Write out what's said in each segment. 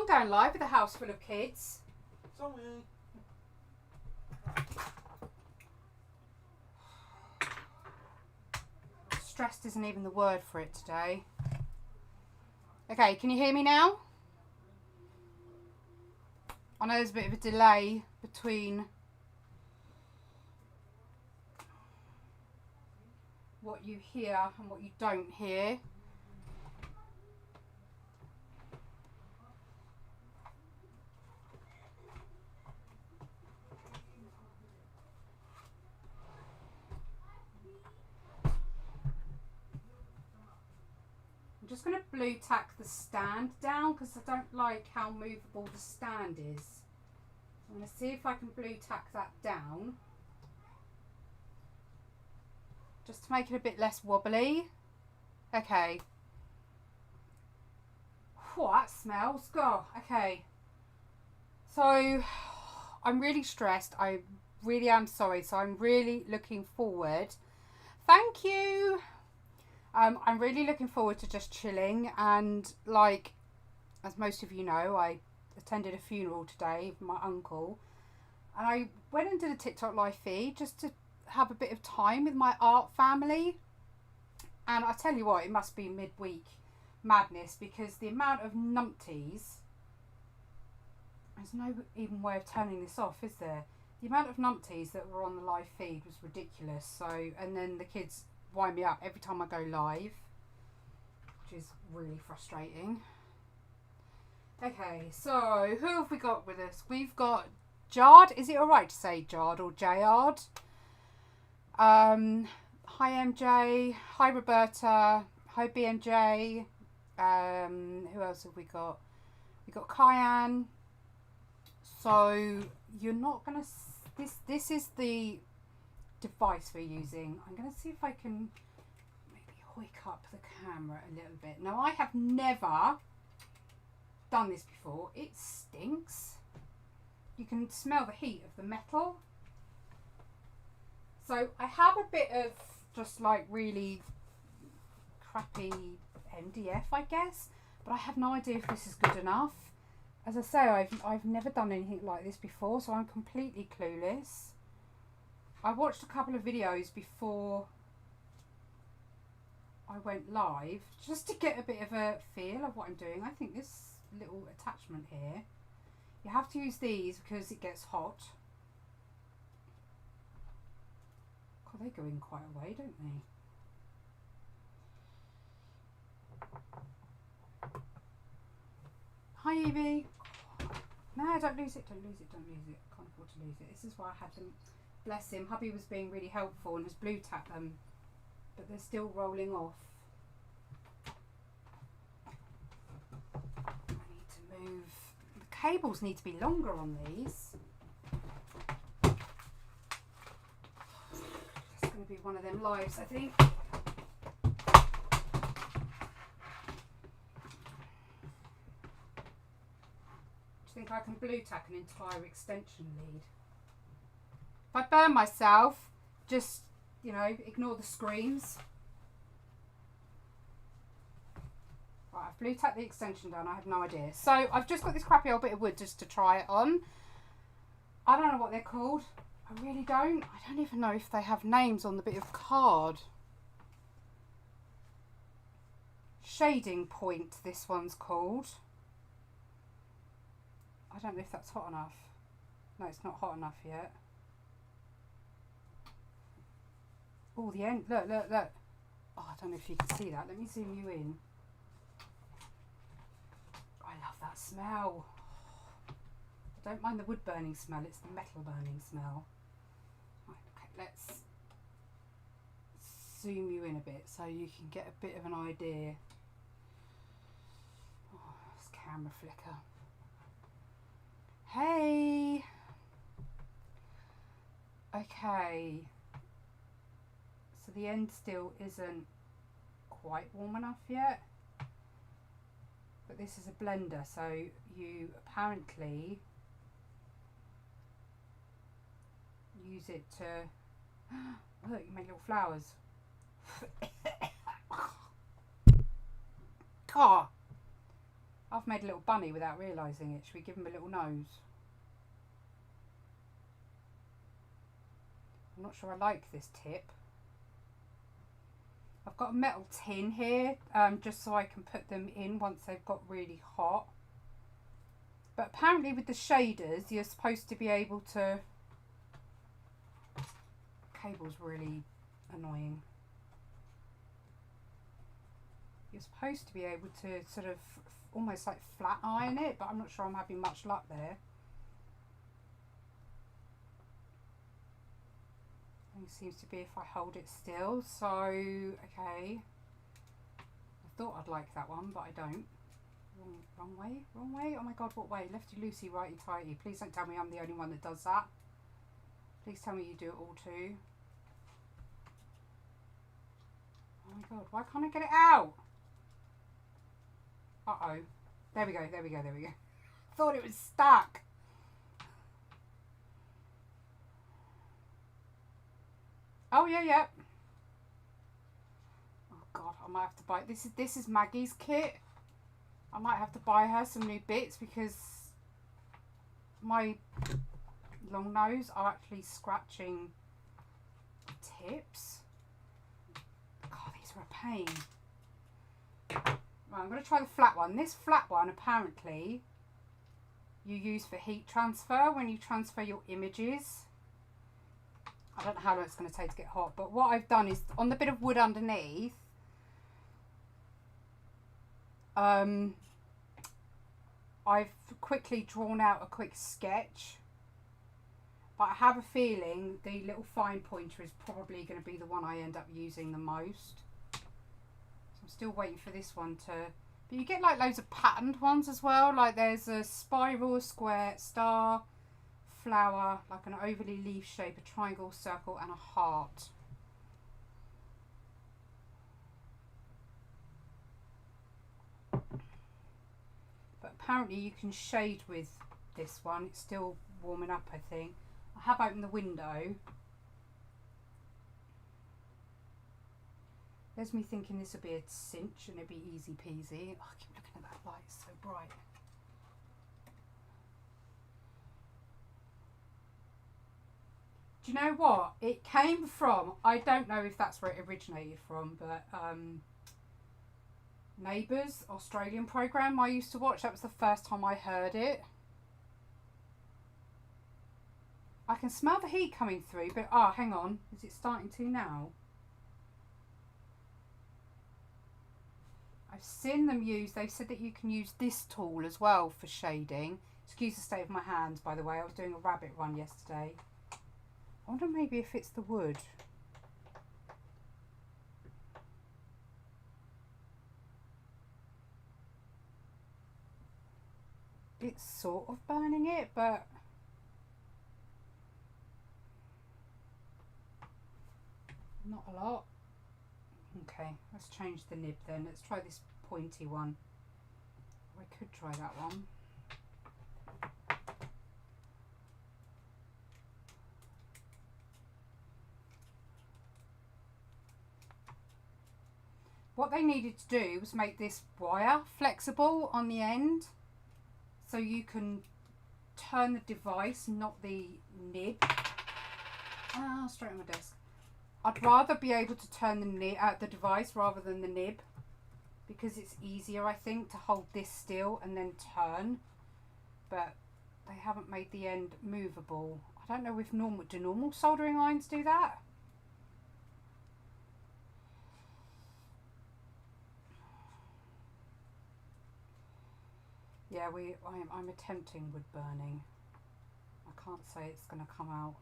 fun going live with a house full of kids. Sorry. Stressed isn't even the word for it today. Okay, can you hear me now? I know there's a bit of a delay between what you hear and what you don't hear. I'm just going to blue tack the stand down because I don't like how movable the stand is. I'm going to see if I can blue tack that down just to make it a bit less wobbly. Okay. Whew, that smells. God. Okay. So I'm really stressed. I really am sorry. So I'm really looking forward. Thank you. I'm really looking forward to just chilling, and like, as most of you know, I attended a funeral today of my uncle, and I went and did a TikTok live feed just to have a bit of time with my art family. And I tell you what, it must be midweek madness because the amount of numpties, there's no even way of turning this off, is there? The amount of numpties that were on the live feed was ridiculous. So, and then the kids wind me up every time I go live, which is really frustrating. Okay, so who have we got with us? We've got Jard. Is it alright to say Jard or Jard? Hi MJ. Hi Roberta. Hi BMJ. Who else have we got? We got Kyan. So you're not gonna. This is the device we're using. I'm going to see if I can maybe hoik up the camera a little bit. Now, I have never done this before. It stinks. You can smell the heat of the metal. So I have a bit of just like really crappy MDF, I guess, but I have no idea if this is good enough. As I say, I've never done anything like this before, so I'm completely clueless. I watched a couple of videos before I went live just to get a bit of a feel of what I'm doing. I think this little attachment here, you have to use these because it gets hot. God, they go in quite a way, don't they? Hi Evie. No, don't lose it, don't lose it, don't lose it. I can't afford to lose it. This is why I had them. Bless him, hubby was being really helpful and has blue tacked them, but they're still rolling off. I need to move. The cables need to be longer on these. It's going to be one of them lives, I think. Do you think I can blue tack an entire extension lead? If I burn myself, just, you know, ignore the screams. Right, I've blue tacked the extension down, I have no idea. So I've just got this crappy old bit of wood just to try it on. I don't know what they're called. I really don't. I don't even know if they have names on the bit of card. Shading point, this one's called. I don't know if that's hot enough. No, it's not hot enough yet. Oh, the end. Look, look, look. Oh, I don't know if you can see that. Let me zoom you in. I love that smell. I don't mind the wood burning smell. It's the metal burning smell. Right, okay, let's zoom you in a bit so you can get a bit of an idea. Oh, this camera flicker. Hey. Okay. So the end still isn't quite warm enough yet, but this is a blender, so you apparently use it to look, you make little flowers. God, I've made a little bunny without realising it. Should we give him a little nose? I'm not sure I like this tip. I've got a metal tin here, just so I can put them in once they've got really hot. But apparently with the shaders, you're supposed to be able to... Cable's really annoying. You're supposed to be able to sort of almost like flat iron it, but I'm not sure I'm having much luck there. It seems to be if I hold it still. So, okay. I thought I'd like that one, but I don't. Wrong way? Wrong way? Oh my god, what way? Lefty loosey, righty tighty. Please don't tell me I'm the only one that does that. Please tell me you do it all too. Oh my god, why can't I get it out? Uh-oh. There we go, there we go, there we go. Thought it was stuck. Oh yeah, yeah. Oh god, I might have to buy this is Maggie's kit. I might have to buy her some new bits because my long nose are actually scratching tips. God, these are a pain. Right, I'm going to try the flat one. This flat one apparently you use for heat transfer when you transfer your images. I don't know how long it's going to take to get hot, but what I've done is on the bit of wood underneath, I've quickly drawn out a quick sketch, but I have a feeling the little fine pointer is probably going to be the one I end up using the most. So I'm still waiting for this one to, but you get like loads of patterned ones as well, like there's a spiral, a square, star, flower, like an overly leaf shape, a triangle, circle and a heart. But apparently you can shade with this one. It's still warming up, I think. I have opened the window. There's me thinking this would be a cinch and it'd be easy peasy. Oh, I keep looking at that light, it's so bright. Do you know what? It came from, I don't know if that's where it originated from, but Neighbours Australian program I used to watch. That was the first time I heard it. I can smell the heat coming through, but hang on, is it starting to now? I've seen them use, they've said that you can use this tool as well for shading. Excuse the state of my hands, by the way. I was doing a rabbit run yesterday. I wonder maybe if it's the wood. It's sort of burning it, but not a lot. Okay, let's change the nib then. Let's try this pointy one. I could try that one. What they needed to do was make this wire flexible on the end, so you can turn the device, not the nib. Straight on my desk. I'd rather be able to turn the device rather than the nib, because it's easier, I think, to hold this still and then turn. But they haven't made the end movable. I don't know if normal soldering irons do that. Yeah, I'm attempting wood burning. I can't say it's going to come out.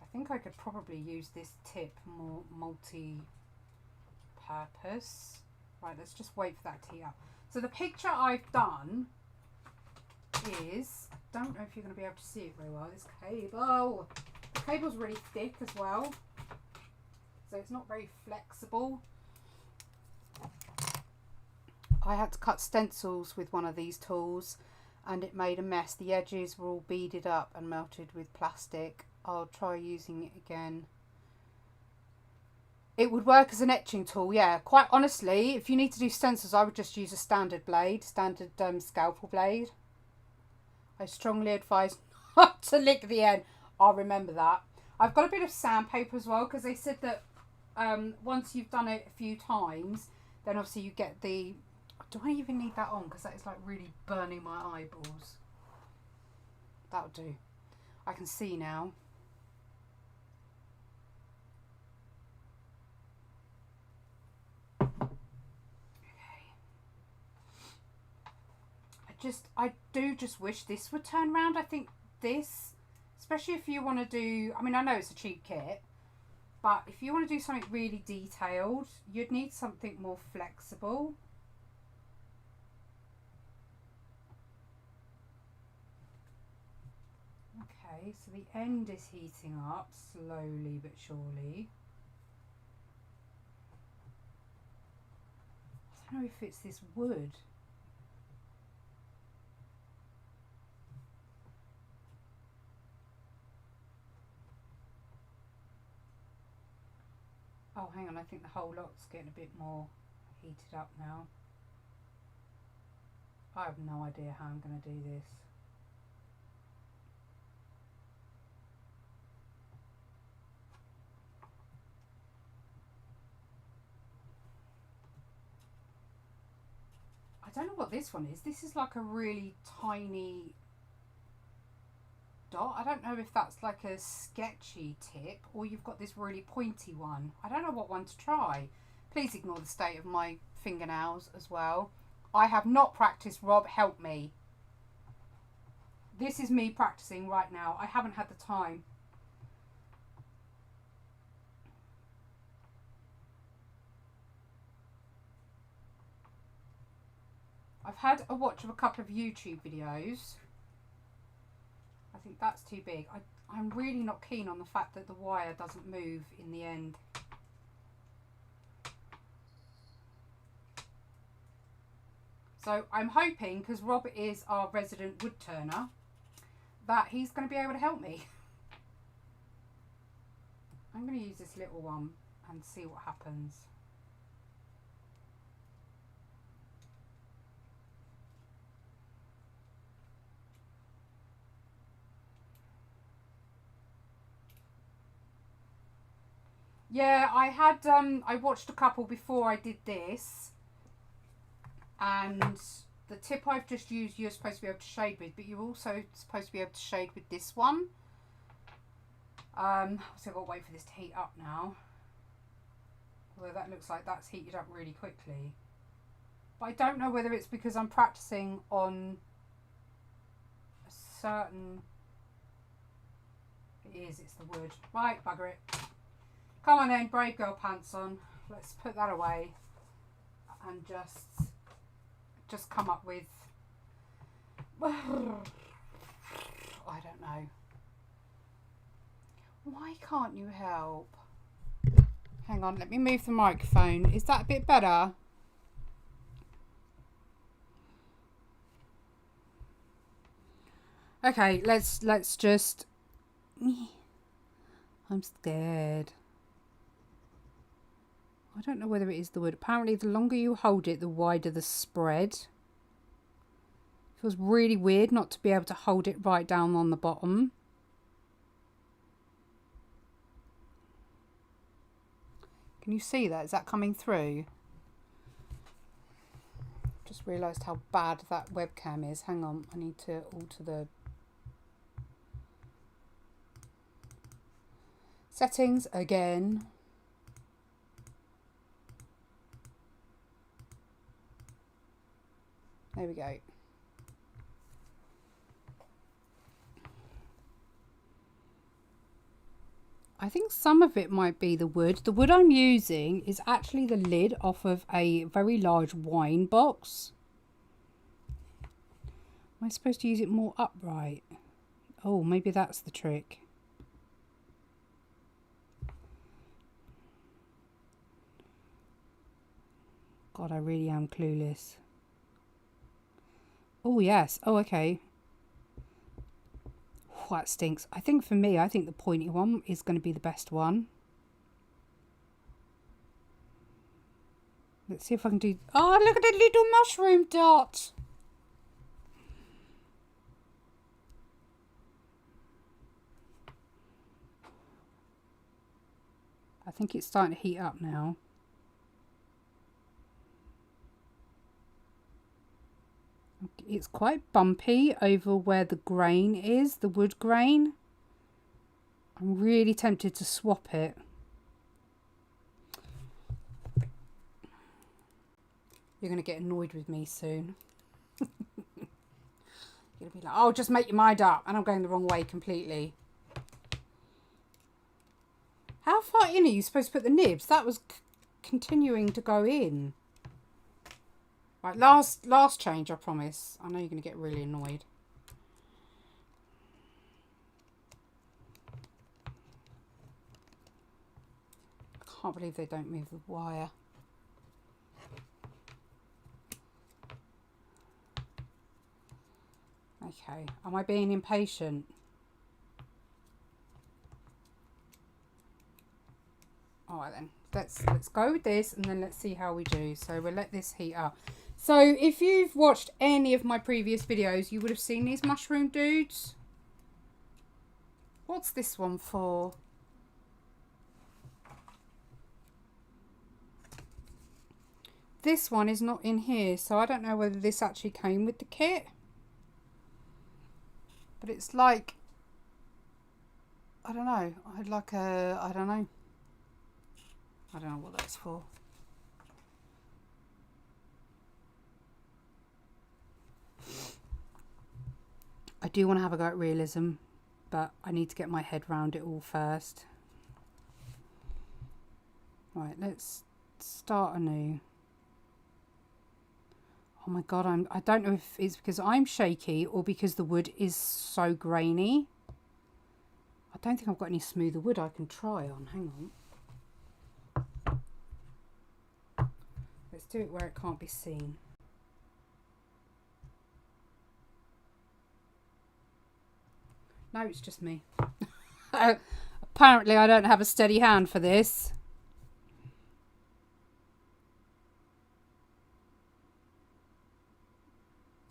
I think I could probably use this tip more multi-purpose. Right, let's just wait for that to heat up. So the picture I've done is, I don't know if you're going to be able to see it very well, this cable. The cable's really thick as well, so it's not very flexible. I had to cut stencils with one of these tools and it made a mess. The edges were all beaded up and melted with plastic. I'll try using it again. It would work as an etching tool, yeah. Quite honestly, if you need to do stencils, I would just use a standard blade, standard scalpel blade. I strongly advise not to lick the end. I'll remember that. I've got a bit of sandpaper as well, because they said that once you've done it a few times, then obviously you get the... Do I even need that on? Because that is like really burning my eyeballs. That'll do. I can see now. I do just wish this would turn around. I think this, especially if you want to do, I mean, I know it's a cheap kit, but if you want to do something really detailed, you'd need something more flexible. Okay, so the end is heating up slowly but surely. I don't know if it's this wood. Oh, hang on, I think the whole lot's getting a bit more heated up now. I have no idea how I'm going to do this. I don't know what this one is. This is like a really tiny dot. I don't know if that's like a sketchy tip or you've got this really pointy one. I don't know what one to try. Please ignore the state of my fingernails as well. I have not practiced. Rob, help me. This is me practicing right now. I haven't had the time. I've had a watch of a couple of YouTube videos. I think that's too big. I'm really not keen on the fact that the wire doesn't move in the end. So I'm hoping, because Rob is our resident wood turner, that he's going to be able to help me. I'm going to use this little one and see what happens. Yeah, I had I watched a couple before I did this, and the tip I've just used you're supposed to be able to shade with, but you're also supposed to be able to shade with this one. So I've got to wait for this to heat up now. Although that looks like that's heated up really quickly. But I don't know whether it's because I'm practicing on a certain... It is, it's the wood. Right, bugger it. Come on then, brave girl pants on. Let's put that away and just come up with... I don't know. Why can't you help? Hang on, let me move the microphone. Is that a bit better? Okay, let's just... I'm scared. I don't know whether it is the wood. Apparently the longer you hold it, the wider the spread. Feels really weird not to be able to hold it right down on the bottom. Can you see that? Is that coming through? Just realised how bad that webcam is. Hang on, I need to alter the settings again. There we go. I think some of it might be the wood. The wood I'm using is actually the lid off of a very large wine box. Am I supposed to use it more upright? Oh, maybe that's the trick. God, I really am clueless. Oh, yes. Oh, okay. Oh, that stinks. I think for me, I think the pointy one is going to be the best one. Let's see if I can do... Oh, look at the little mushroom dot. I think it's starting to heat up now. It's quite bumpy over where the grain is, the wood grain. I'm really tempted to swap it. You're going to get annoyed with me soon. You're going to be like, oh, just make your mind up. And I'm going the wrong way completely. How far in are you supposed to put the nibs? That was continuing to go in. Right, last change, I promise. I know you're going to get really annoyed. I can't believe they don't move the wire. Okay, am I being impatient? Alright then, let's go with this and then let's see how we do. So we'll let this heat up. So if you've watched any of my previous videos, you would have seen these mushroom dudes. What's this one for? This one is not in here, so I don't know whether this actually came with the kit. But it's like, I don't know. I'd like a, I don't know what that's for. I do want to have a go at realism, but I need to get my head round it all first. Right, let's start anew. Oh my god, I don't know if it's because I'm shaky or because the wood is so grainy. I don't think I've got any smoother wood I can try on. Hang on. Let's do it where it can't be seen. No, it's just me. Apparently I don't have a steady hand for this.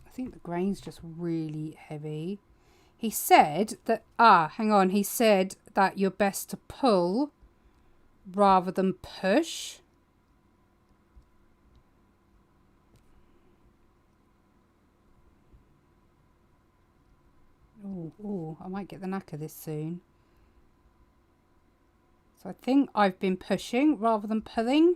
I think the grain's just really heavy. He said that, hang on. He said that you're best to pull rather than push. Oh, I might get the knack of this soon. So I think I've been pushing rather than pulling.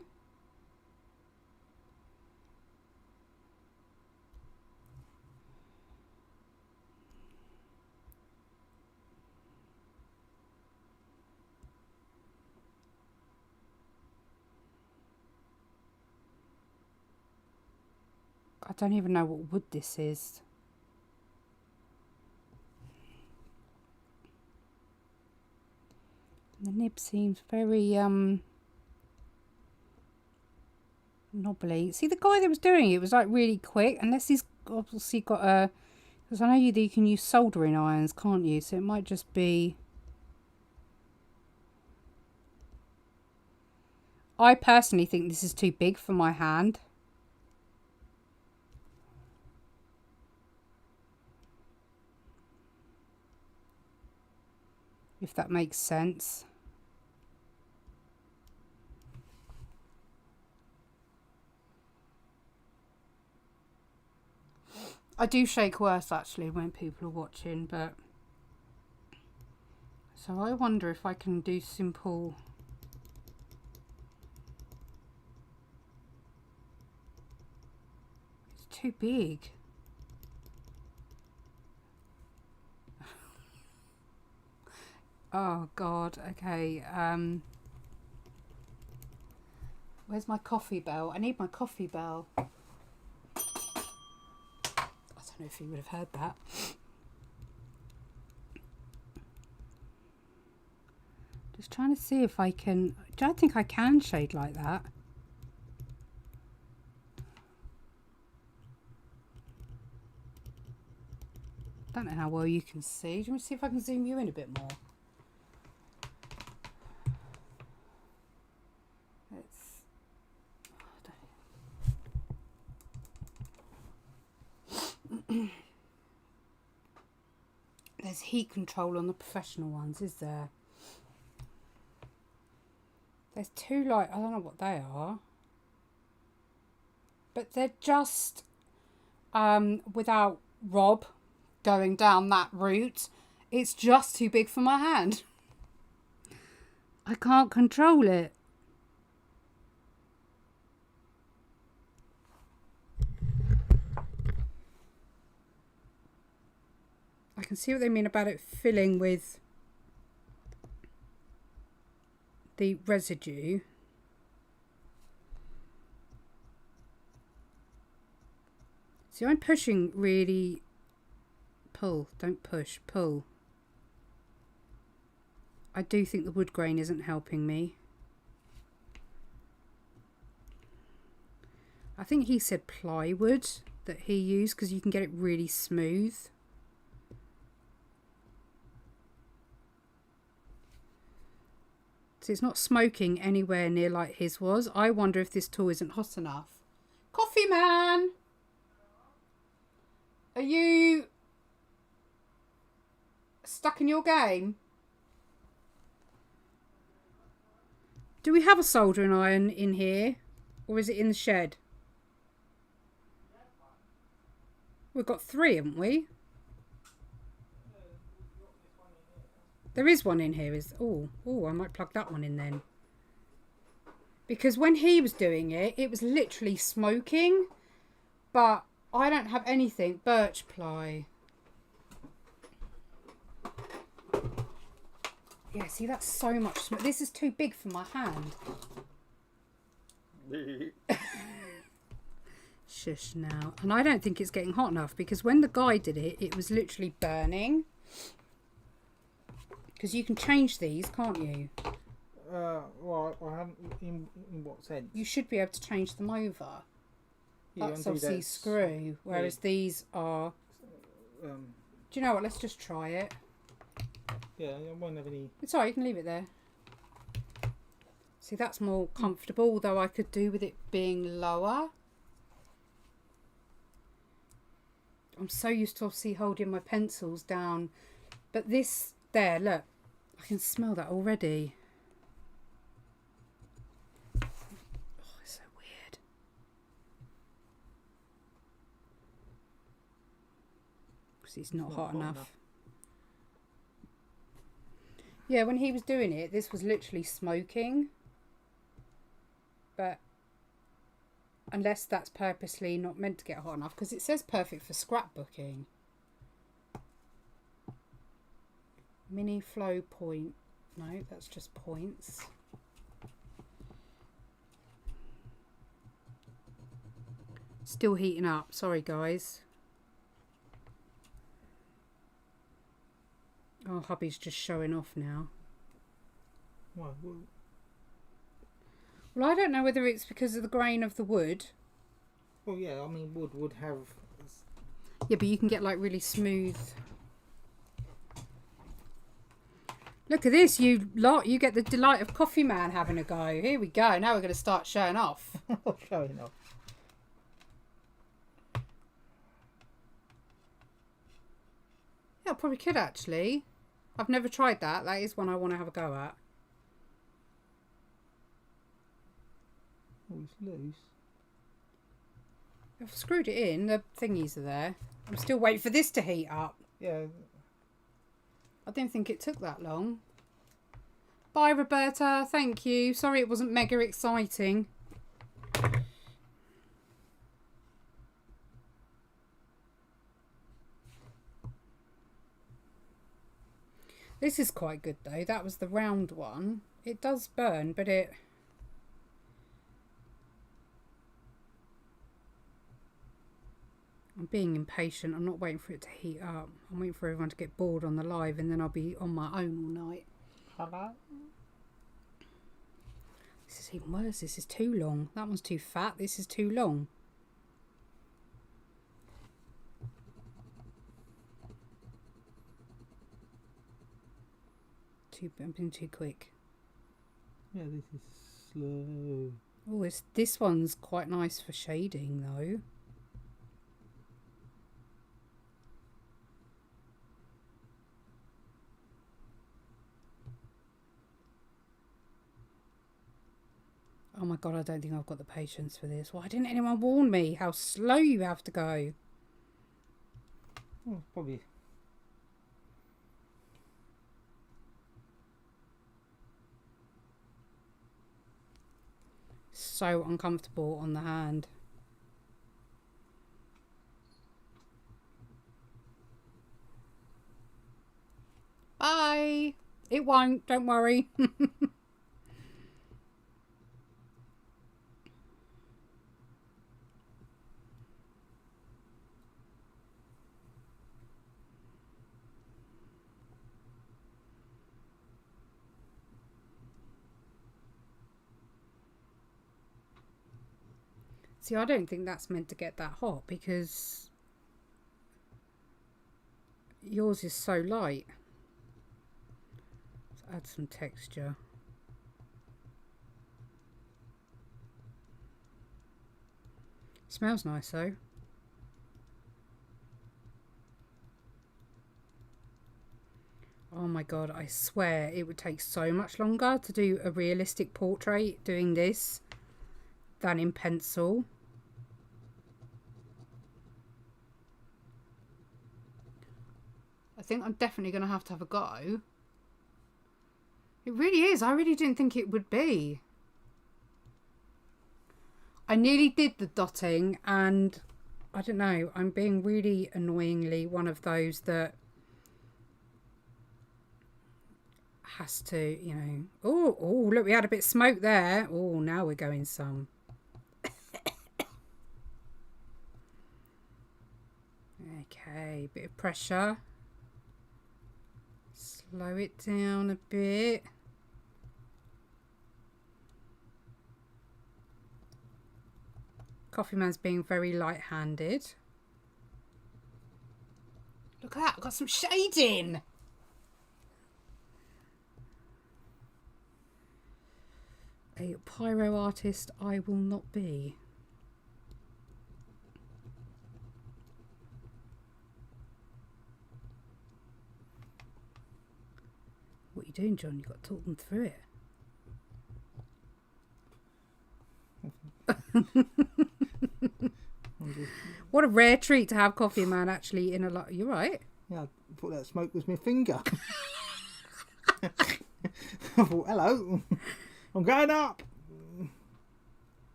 I don't even know what wood this is. The nib seems very knobbly. See, the guy that was doing it was like really quick, unless he's obviously got a, because I know you can use soldering irons, can't you? So it might just be. I personally think this is too big for my hand. If that makes sense. I do shake worse actually when people are watching, but so I wonder if I can do simple. It's too big. Oh god, okay. Where's my coffee bell? I need my coffee bell. I don't know if you would have heard that. Just trying to see if I can. I don't think I can shade like that. I don't know how well you can see. Do you want to see if I can zoom you in a bit more? there's heat control on the professional ones, is there? There's two light, I don't know what they are. But they're just, without Rob going down that route, it's just too big for my hand. I can't control it. I can see what they mean about it filling with the residue. See, I'm pushing really. Pull, don't push, pull. I do think the wood grain isn't helping me. I think he said plywood that he used because you can get it really smooth. So it's not smoking anywhere near like his was. I wonder if this tool isn't hot enough. Coffee man! Are you stuck in your game? Do we have a soldering iron in here? Or is it in the shed? We've got 3, haven't we? There is one in here. Oh, I might plug that one in then. Because when he was doing it, it was literally smoking. But I don't have anything. Birch ply. Yeah, see, that's so much smoke. This is too big for my hand. Shush now. And I don't think it's getting hot enough because when the guy did it, it was literally burning. Because you can change these, can't you? Well, I haven't. In what sense? You should be able to change them over. Yeah, that's obviously screw. Whereas these are. Do you know what? Let's just try it. Yeah, I won't have any. It's alright, you can leave it there. See, that's more comfortable, although I could do with it being lower. I'm so used to obviously holding my pencils down. But this, there, look. I can smell that already. Oh, it's so weird. Because it's not hot enough. Yeah, when he was doing it, this was literally smoking. But unless that's purposely not meant to get hot enough, because it says perfect for scrapbooking. Mini flow point. No, that's just points. Still heating up. Sorry, guys. Oh, hubby's just showing off now. Well, I don't know whether it's because of the grain of the wood. Well, yeah, I mean, wood would have. Yeah, but you can get like really smooth. Look at this, you lot. You get the delight of Coffee Man having a go. Here we go. Now we're going to start showing off. Showing off. Yeah, I probably could actually. I've never tried that. That is one I want to have a go at. Oh, it's loose. I've screwed it in. The thingies are there. I'm still waiting for this to heat up. Yeah. I didn't think it took that long. Bye, Roberta. Thank you. Sorry it wasn't mega exciting. This is quite good though. That was the round one. It does burn, but it... I'm being impatient. I'm not waiting for it to heat up. I'm waiting for everyone to get bored on the live and then I'll be on my own all night. Hello? This is even worse. This is too long. That one's too fat. This is too long. I'm being too quick. Yeah, this is slow. Oh, this one's quite nice for shading though. Oh my god, I don't think I've got the patience for this. Why didn't anyone warn me how slow you have to go? Well, probably. So uncomfortable on the hand. Bye. It won't, don't worry. See, I don't think that's meant to get that hot because yours is so light. Let's add some texture. Smells nice though. Oh my god, I swear it would take so much longer to do a realistic portrait doing this than in pencil. I think I'm definitely going to have a go. It really is. I really didn't think it would be. I nearly did the dotting and I don't know, I'm being really annoyingly one of those that has to, you know. Oh, look, we had a bit of smoke there. Oh, now we're going some. Okay, bit of pressure. Slow it down a bit. Coffee Man's being very light-handed. Look at that, I've got some shading. A pyro artist I will not be. What are you doing, John? You've got to talk them through it. What a rare treat to have Coffee Man actually in a lot. You're right. Yeah, I thought that smoke was my finger. I thought, hello, I'm going up.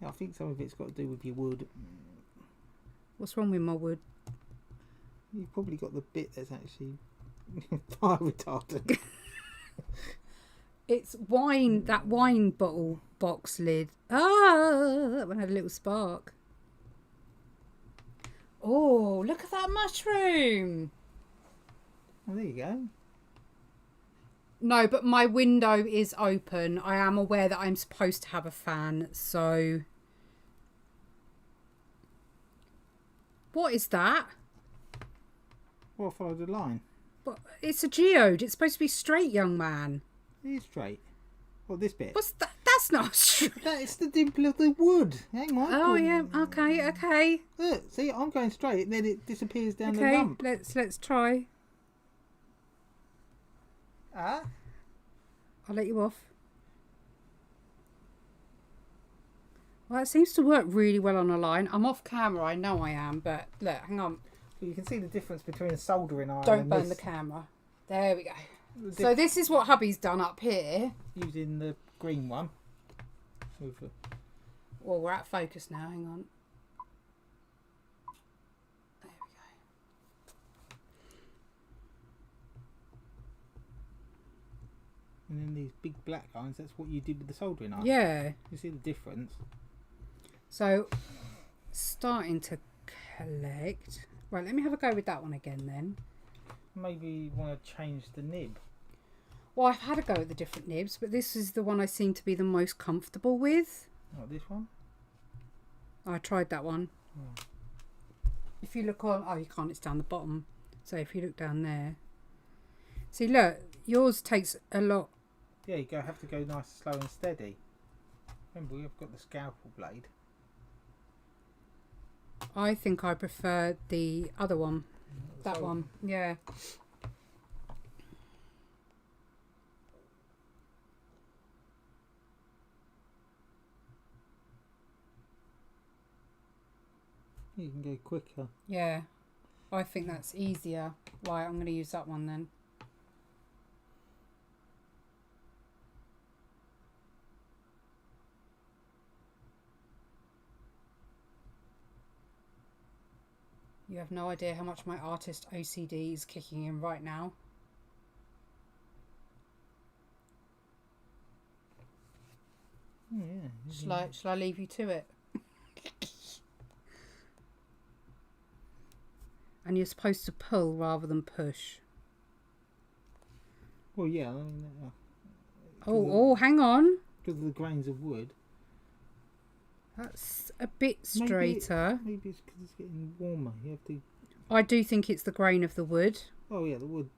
Yeah, I think some of it's got to do with your wood. What's wrong with my wood? You've probably got the bit that's actually fire retardant. It's wine, that wine bottle box lid. Ah, that one had a little spark. Oh, look at that mushroom. Oh, there you go. No, but my window is open. I am aware that I'm supposed to have a fan, so... What is that? Well, follow the line. What? It's a geode. It's supposed to be straight, young man. It is straight. Well, this bit. What's that? That's not straight. That is the dimple of the wood. Hang on. Oh, yeah. Okay. Look, see, I'm going straight, and then it disappears down the Okay, lump. let's try. Ah? I'll let you off. Well, it seems to work really well on a line. I'm off camera, I know I am, but look, hang on. You can see the difference between a soldering iron Don't and burn this. the camera. There we go. So this is what hubby's done up here. Using the green one. With the... Well, we're at focus now, hang on. There we go. And then these big black lines, that's what you did with the soldering iron. Yeah. You see the difference? So, starting to collect. Right, let me have a go with that one again then. Maybe you want to change the nib. Well, I've had a go at the different nibs, but this is the one I seem to be the most comfortable with. Oh, this one? I tried that one. Oh. If you look on... Oh, you can't, it's down the bottom. So if you look down there... See, look, yours takes a lot... Yeah, you have to go nice, slow and steady. Remember, we've got the scalpel blade. I think I prefer the other one. That one, yeah. You can go quicker. Yeah. I think that's easier. Right, I'm going to use that one then. You have no idea how much my artist OCD is kicking in right now. Oh, yeah. Shall I leave you to it? And you're supposed to pull rather than push. Well, yeah. Oh, hang on. Because of the grains of wood. That's a bit straighter. Maybe it's because it's getting warmer. You have to. I do think it's the grain of the wood. Oh yeah, the wood.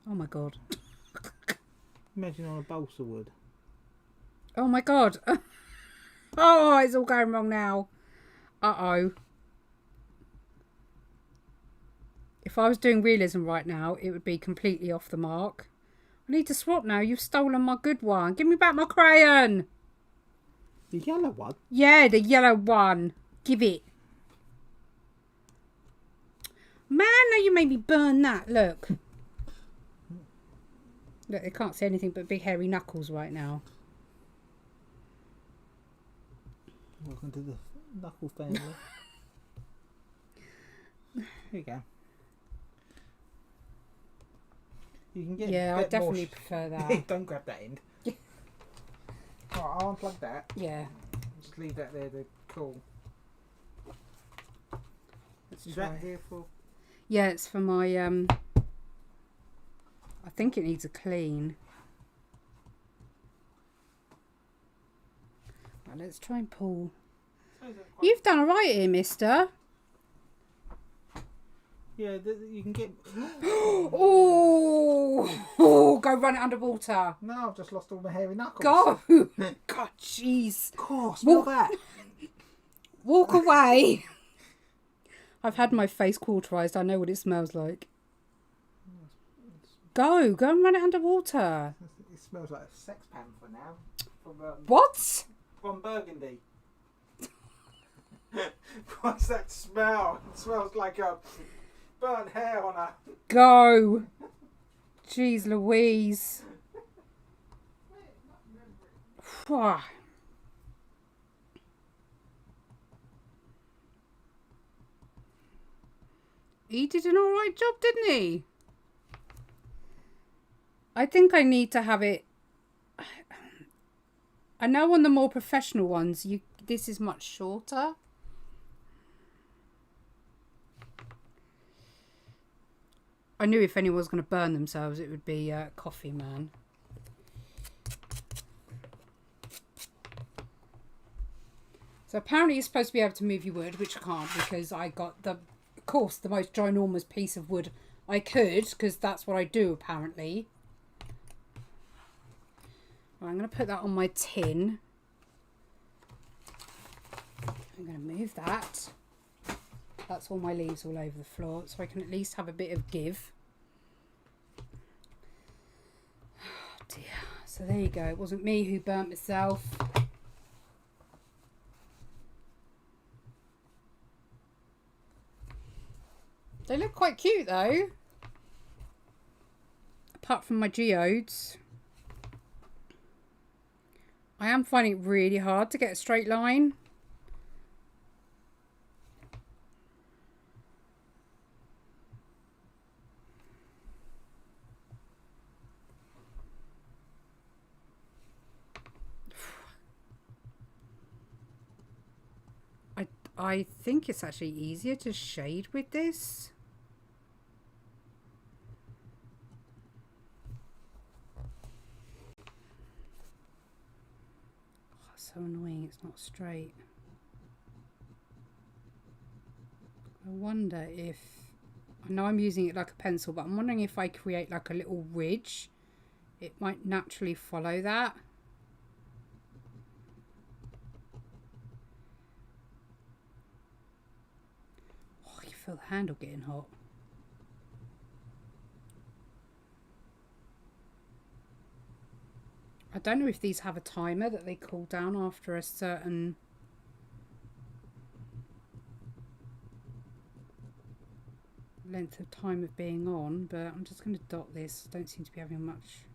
Oh my god. Imagine on a balsa wood. Oh my god. Oh, it's all going wrong now. Uh-oh. If I was doing realism right now, it would be completely off the mark. I need to swap now. You've stolen my good one. Give me back my crayon. The yellow one? Yeah, the yellow one. Give it. Man, now you made me burn that. Look. Look, they can't see anything but big hairy knuckles right now. Welcome to the knuckle family. Here you go. You can get. Yeah, I definitely prefer that. Don't grab that end. Right, I'll unplug that. Yeah. Just leave that there to cool. Is that here for? Yeah, it's for my I think it needs a clean. Right, let's try and pull. You've done alright here, mister. Yeah, you can get. Oh, go run it underwater. No, I've just lost all my hairy knuckles. Go. God, jeez. Of course, smell that. Walk away. I've had my face cauterized. I know what it smells like. Go and run it underwater. It smells like a sex panther now. From, What? From Burgundy. What's that smell? It smells like a burnt hair on a... Go. Jeez Louise. He did an alright job, didn't he? I think I need to have it... I know on the more professional ones, this is much shorter. I knew if anyone was going to burn themselves, it would be Coffee Man. So apparently you're supposed to be able to move your wood, which I can't because I got, of course, the most ginormous piece of wood I could, because that's what I do apparently. Right, I'm going to put that on my tin. I'm going to move that. That's all my leaves all over the floor, so I can at least have a bit of give. Oh dear. So there you go. It wasn't me who burnt myself. They look quite cute though. Apart from my geodes. I am finding it really hard to get a straight line. I think it's actually easier to shade with this. Oh, so annoying, it's not straight. I wonder if, I know I'm using it like a pencil, but I'm wondering if I create like a little ridge, it might naturally follow that. Feel the handle getting hot. I don't know if these have a timer that they cool down after a certain... length of time of being on, but I'm just going to dot this. I don't seem to be having much.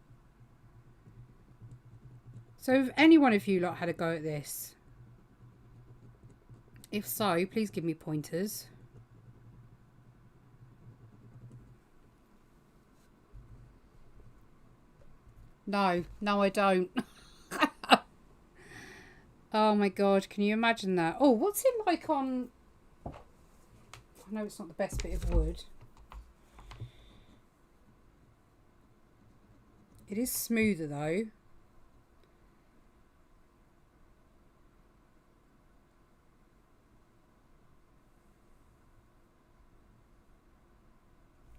So if any one of you lot had a go at this, if so, please give me pointers. No, I don't. Oh my god, can you imagine that? Oh, what's it like on... I know it's not the best bit of wood. It is smoother though.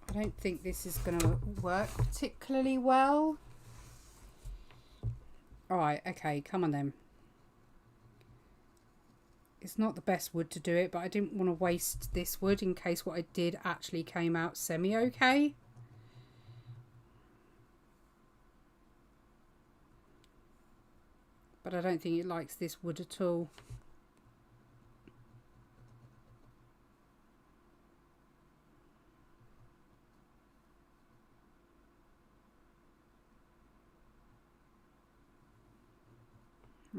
I don't think this is going to work particularly well. Alright, okay, come on then. It's not the best wood to do it, but I didn't want to waste this wood in case what I did actually came out semi-okay. But I don't think it likes this wood at all.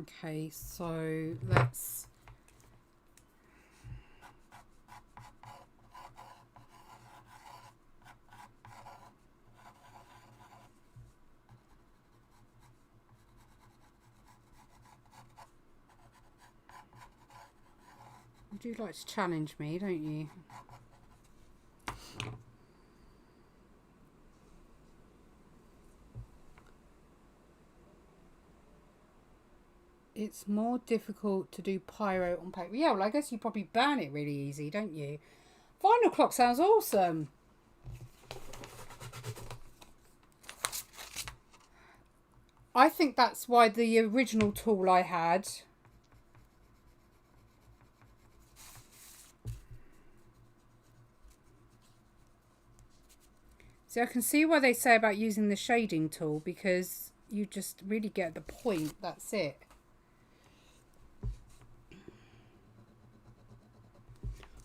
Okay, so let's... You do like to challenge me, don't you? It's more difficult to do pyro on paper. Yeah, well, I guess you probably burn it really easy, don't you? Vinyl clock sounds awesome. I think that's why the original tool I had... See, I can see why they say about using the shading tool, because you just really get the point. That's it.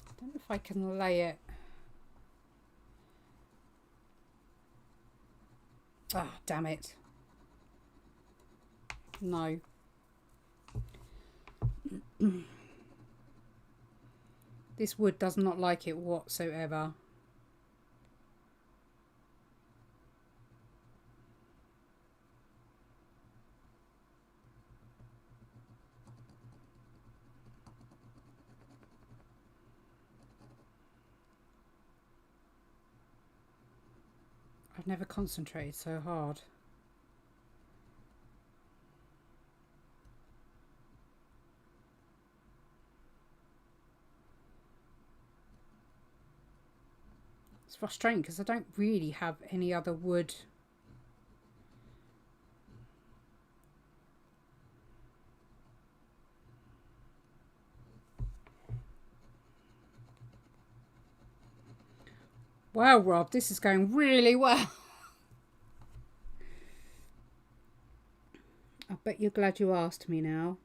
I don't know if I can lay it. Ah, oh, damn it. No. This wood does not like it whatsoever. I've never concentrated so hard. It's frustrating because I don't really have any other wood. Wow, Rob, this is going really well. I bet you're glad you asked me now.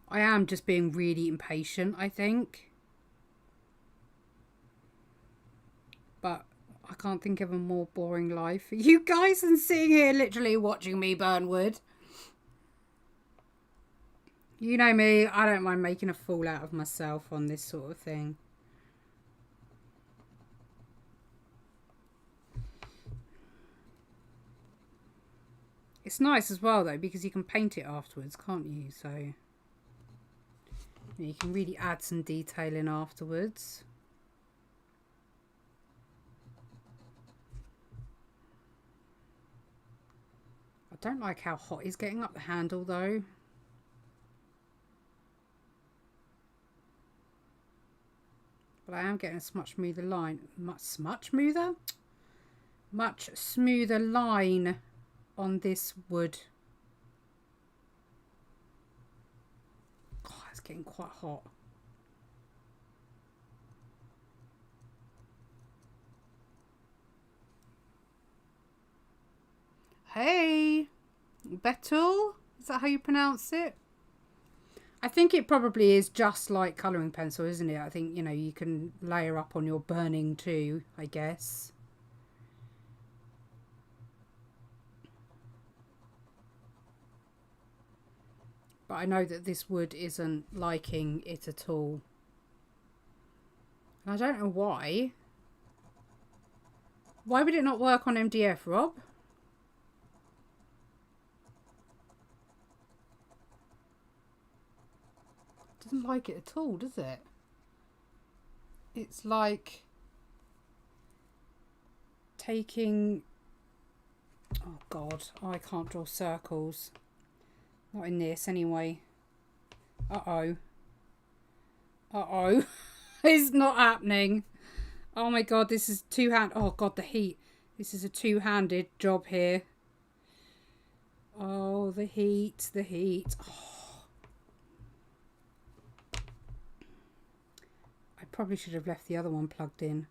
I am just being really impatient, I think. But I can't think of a more boring life for you guys than sitting here literally watching me burn wood. You know me, I don't mind making a fool out of myself on this sort of thing. It's nice as well though, because you can paint it afterwards, can't you? So you can really add some detail in afterwards. I don't like how hot it's getting up the handle though. But I am getting a much smoother line. Much smoother line on this wood. God, it's getting quite hot. Hey, Betul. Is that how you pronounce it? I think it probably is just like colouring pencil, isn't it? I think, you know, you can layer up on your burning too, I guess. But I know that this wood isn't liking it at all. And I don't know why. Why would it not work on MDF, Rob? Doesn't like it at all, does it? It's like taking... Oh God, I can't draw circles. Not in this anyway. Uh-oh. Uh-oh. It's not happening. Oh my God, this is two-hand... Oh God, the heat. This is a two-handed job here. Oh, the heat, the heat. Oh. I probably should have left the other one plugged in.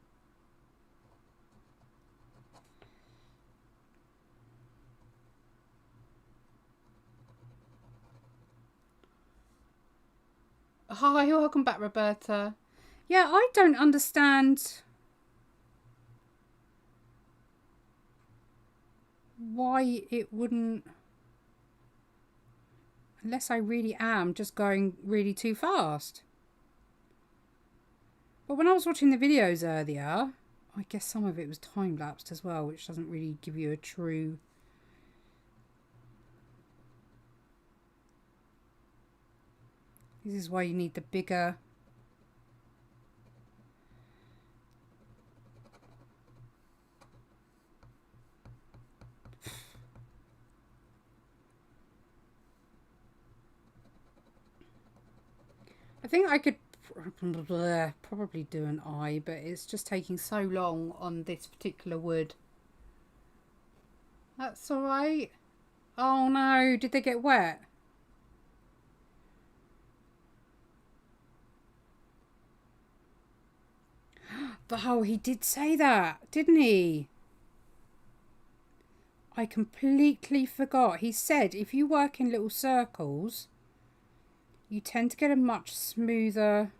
Hi, welcome back, Roberta. Yeah, I don't understand why it wouldn't, unless I really am just going really too fast. But when I was watching the videos earlier, I guess some of it was time-lapsed as well, which doesn't really give you a true... This is why you need the bigger... I think I could probably do an eye, but it's just taking so long on this particular wood. That's alright. Oh no, did they get wet? But oh, he did say that, didn't he? I completely forgot. He said if you work in little circles, you tend to get a much smoother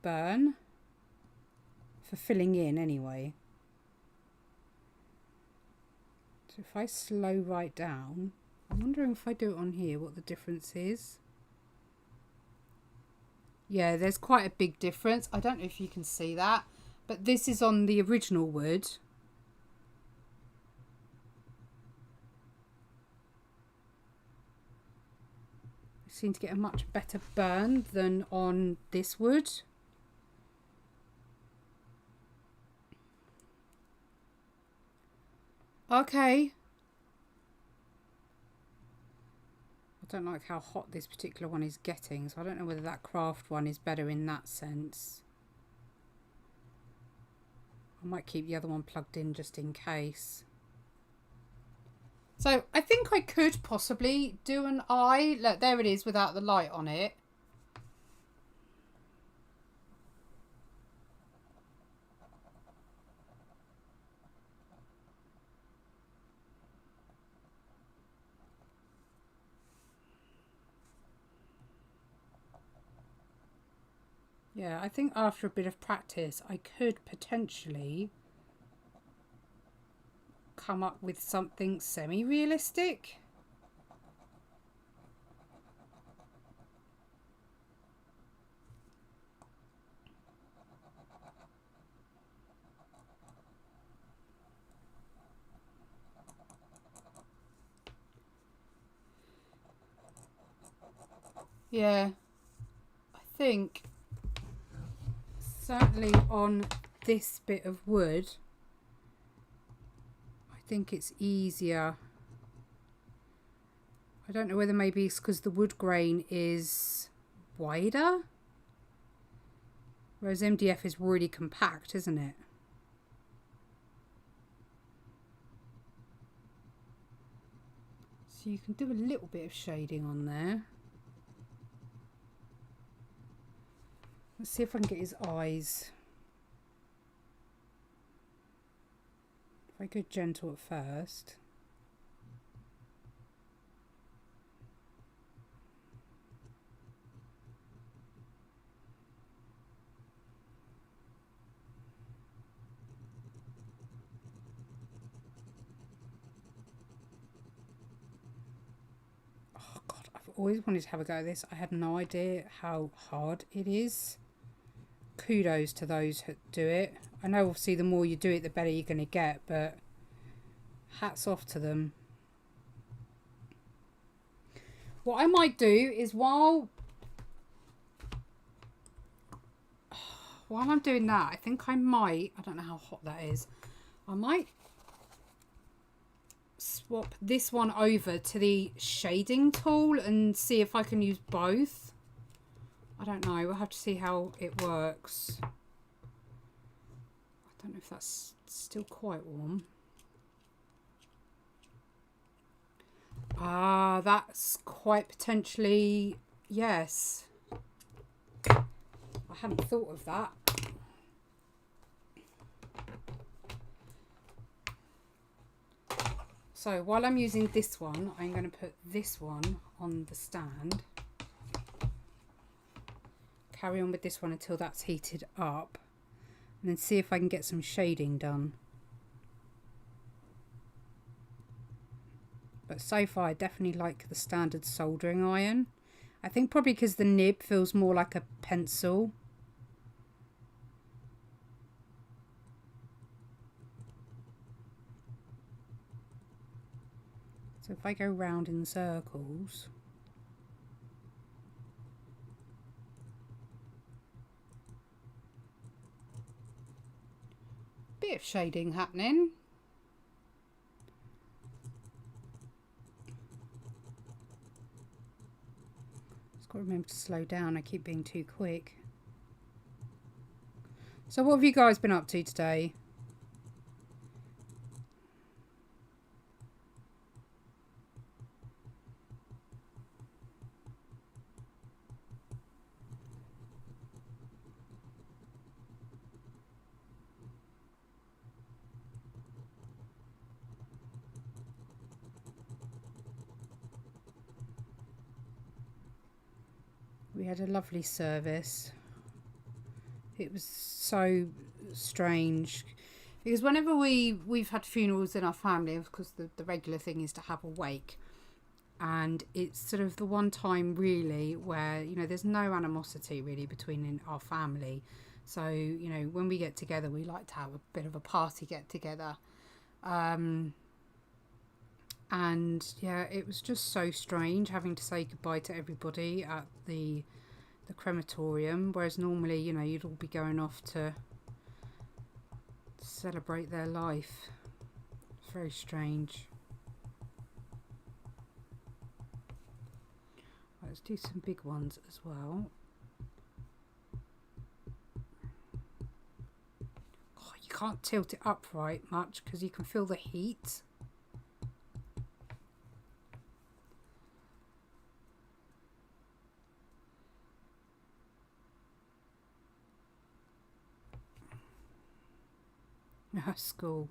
burn for filling in anyway. So if I slow right down, I'm wondering if I do it on here what the difference is. Yeah, there's quite a big difference. I don't know if you can see that, but this is on the original wood. I seem to get a much better burn than on this wood. Okay. I don't like how hot this particular one is getting, so I don't know whether that craft one is better in that sense. I might keep the other one plugged in just in case. So I think I could possibly do an eye. Look, there it is without the light on it. Yeah, I think after a bit of practice, I could potentially come up with something semi-realistic. Yeah, I think certainly on this bit of wood, I think it's easier. I don't know whether maybe it's because the wood grain is wider, whereas MDF is really compact, isn't it? So you can do a little bit of shading on there. Let's see if I can get his eyes. If I go gentle at first. always wanted to have a go at this. I had no idea how hard it is. Kudos to those who do it. I know obviously the more you do it, the better you're going to get, but hats off to them. What I might do is while I'm doing that, I think I don't know how hot that is, I might swap this one over to the shading tool and see if I can use both. I don't know, we'll have to see how it works. I don't know if that's still quite warm. Ah, that's quite potentially, yes. I hadn't thought of that. So while I'm using this one, I'm going to put this one on the stand. Carry on with this one until that's heated up. And then see if I can get some shading done. But so far I definitely like the standard soldering iron. I think probably because the nib feels more like a pencil. So if I go round in circles, bit of shading happening. Just got to remember to slow down, I keep being too quick. So what have you guys been up to today? We had a lovely service. It was so strange because whenever we've had funerals in our family, of course the regular thing is to have a wake, and it's sort of the one time really where, you know, there's no animosity really between our family. So, you know, when we get together, we like to have a bit of a party get together. And yeah, it was just so strange having to say goodbye to everybody at the crematorium, whereas normally, you know, you'd all be going off to celebrate their life. It's very strange. Right, let's do some big ones as well. Oh, you can't tilt it upright much because you can feel the heat. School.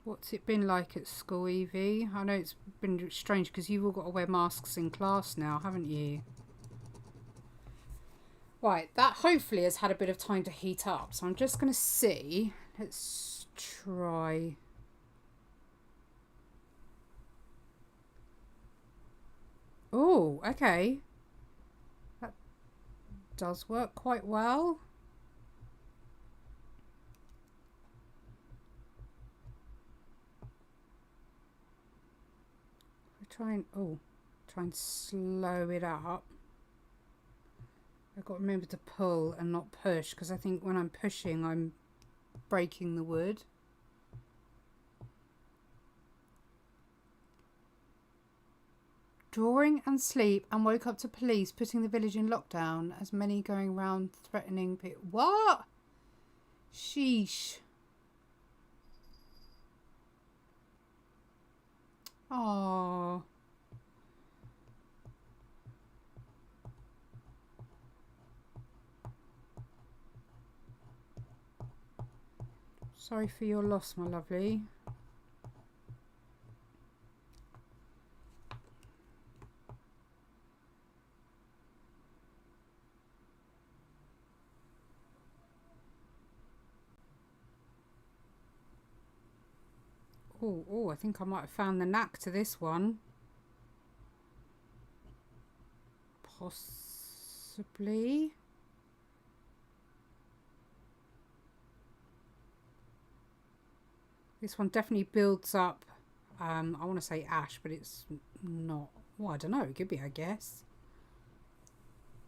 What's it been like at school, Evie? I know it's been strange because you've all got to wear masks in class now, haven't you? Right, that hopefully has had a bit of time to heat up. So I'm just going to see. Let's try. Oh, okay. That does work quite well. Try and slow it up. I've got to remember to pull and not push, because I think when I'm pushing I'm breaking the wood. Drawing and sleep and woke up to police putting the village in lockdown, as many going round threatening people. What? Sheesh. Oh. Sorry for your loss, my lovely. Oh, I think I might have found the knack to this one. Possibly. This one definitely builds up, I want to say ash, but it's not. Well, I don't know, it could be, I guess.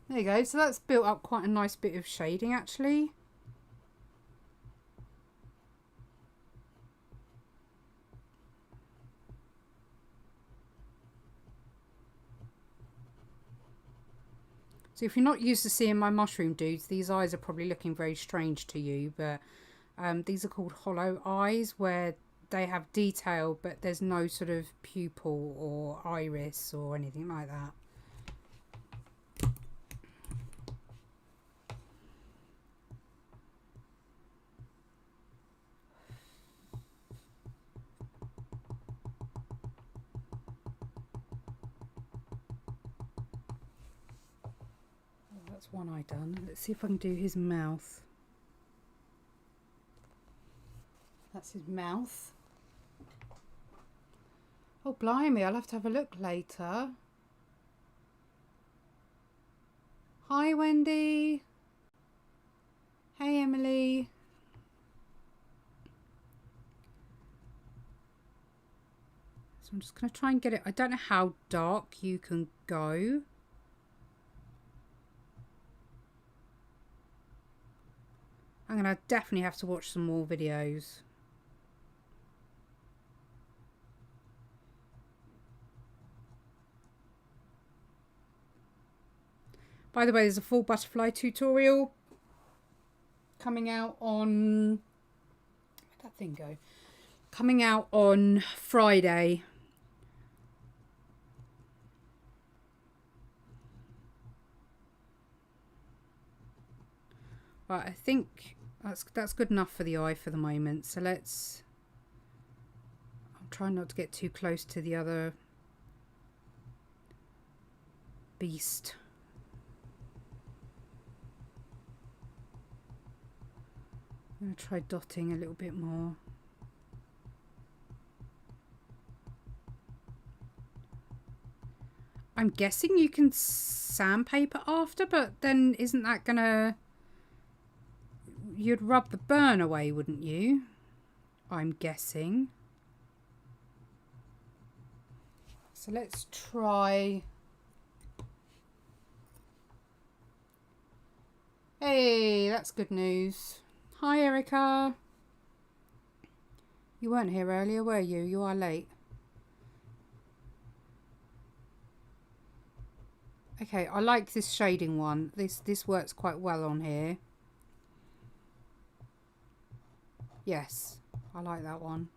There you go, so that's built up quite a nice bit of shading actually. So if you're not used to seeing my mushroom dudes, these eyes are probably looking very strange to you, but these are called hollow eyes, where they have detail but there's no sort of pupil or iris or anything like that. That's one eye done. Let's see if I can do his mouth. That's his mouth. Oh, blimey, I'll have to have a look later. Hi, Wendy. Hey, Emily. So I'm just going to try and get it. I don't know how dark you can go. I'm going to definitely have to watch some more videos. By the way, there's a full butterfly tutorial coming out on... Where'd that thing go? Coming out on Friday. Right, I think that's good enough for the eye for the moment. So let's... I'm trying not to get too close to the other beast. I'm going to try dotting a little bit more. I'm guessing you can sandpaper after, but then isn't that going to... You'd rub the burn away, wouldn't you? I'm guessing. So let's try... Hey, that's good news. Hi, Erica. You weren't here earlier, were you? You are late. Okay, I like this shading one. This works quite well on here. Yes, I like that one.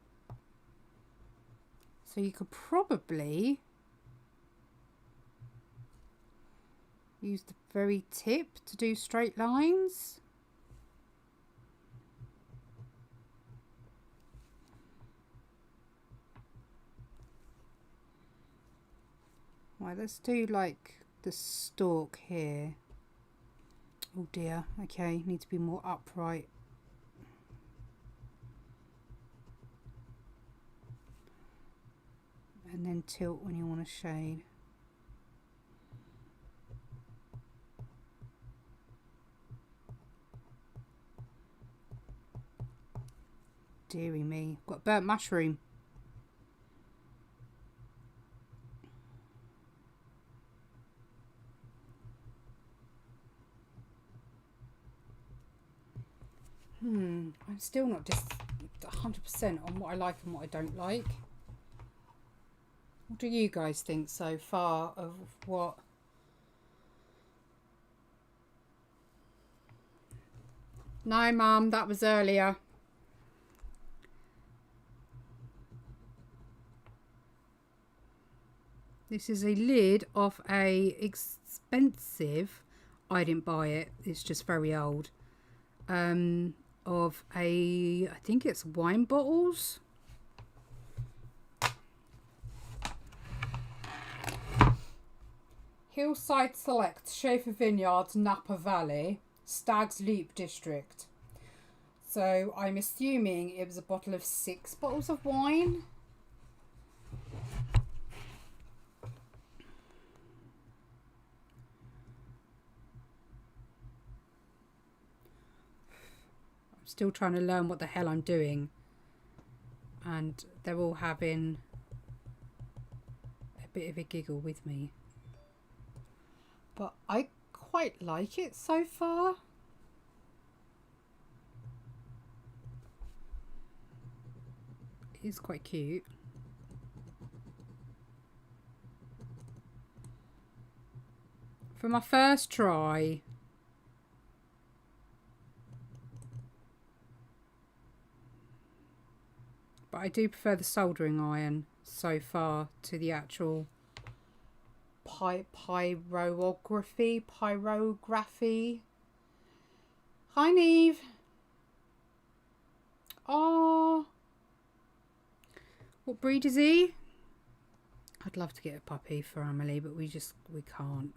So you could probably use the very tip to do straight lines. Right, let's do like the stalk here. Oh dear, okay, need to be more upright. And then tilt when you want to shade. Deary me, got burnt mushroom. I'm still not just 100% on what I like and what I don't like. What do you guys think so far of what? No, Mum, that was earlier. This is a lid of a expensive, I didn't buy it, it's just very old, of a, I think it's wine bottles. Hillside Select, Schaefer Vineyards, Napa Valley, Stag's Leap District. So I'm assuming it was a bottle of 6 bottles of wine. I'm still trying to learn what the hell I'm doing. And they're all having a bit of a giggle with me. But I quite like it so far. It's quite cute. For my first try, but I do prefer the soldering iron so far to the actual pyrography. Hi, Neve. Oh, what breed is he? I'd love to get a puppy for Amelie, but we can't.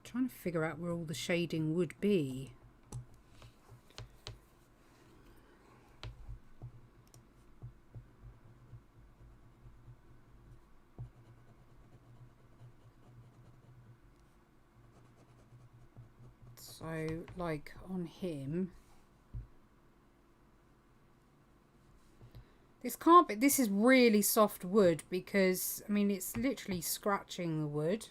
Trying to figure out where all the shading would be. So, like on him, this can't be, this is really soft wood because, I mean, it's literally scratching the wood.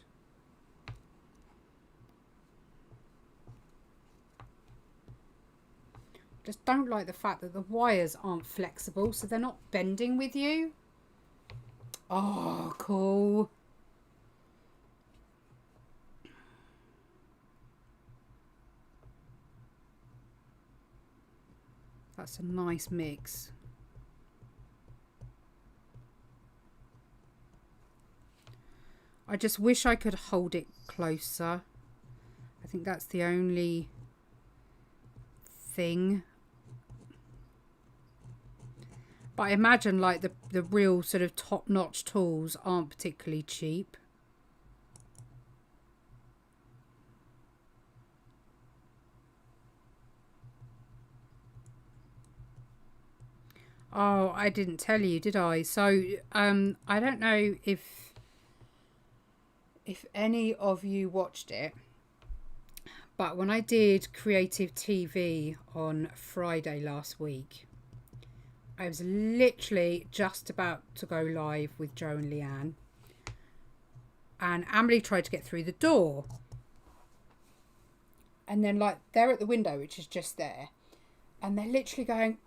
Just don't like the fact that the wires aren't flexible, so they're not bending with you. Oh, cool. That's a nice mix. I just wish I could hold it closer. I think that's the only thing. But I imagine like the real sort of top-notch tools aren't particularly cheap. Oh, I didn't tell you, did I? So, I don't know if any of you watched it, but when I did creative TV on Friday last week, I was literally just about to go live with Joe and Leanne, and Amelie tried to get through the door, and then like they're at the window, which is just there, and they're literally going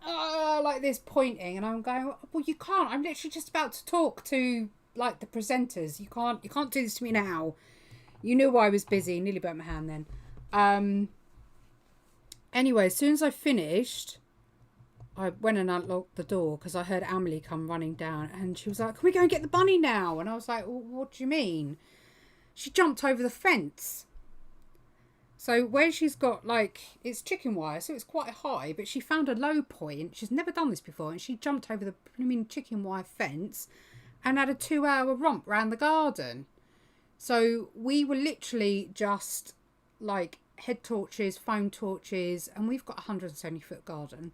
like this, pointing, and I'm going, well, you can't, I'm literally just about to talk to like the presenters, you can't do this to me now. You knew I was busy. Nearly burnt my hand then. Anyway, as soon as I finished, I went and unlocked the door because I heard Amelie come running down, and she was like, can we go and get the bunny now? And I was like, well, what do you mean? She jumped over the fence. So where she's got, like, it's chicken wire, so it's quite high, but she found a low point. She's never done this before, and she jumped over the blooming chicken wire fence and had a 2-hour romp round the garden. So we were literally just like head torches, phone torches, and we've got a 170-foot garden.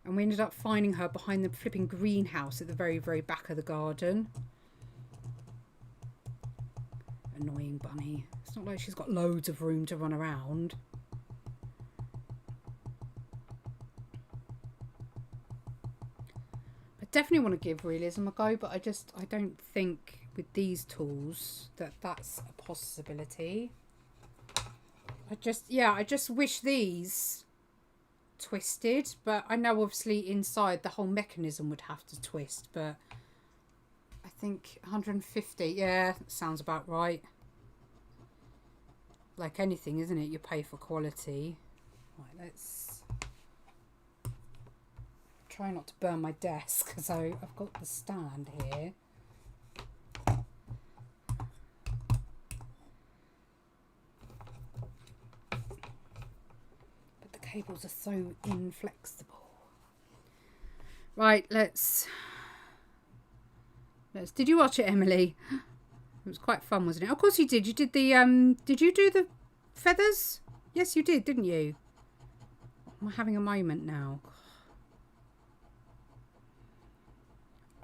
And we ended up finding her behind the flipping greenhouse at the very, very back of the garden. Annoying bunny. It's not like she's got loads of room to run around. I definitely want to give realism a go, but I don't think with these tools that's a possibility. I just wish these twisted, but I know obviously inside the whole mechanism would have to twist, but I think 150, yeah, sounds about right. Like anything, isn't it? You pay for quality. Right, let's try not to burn my desk, so I've got the stand here. But the cables are so inflexible. Right, let's... Did you watch it, Emily? It was quite fun, wasn't it? Of course you did. You did the, did you do the feathers? Yes, you did, didn't you? I'm having a moment now.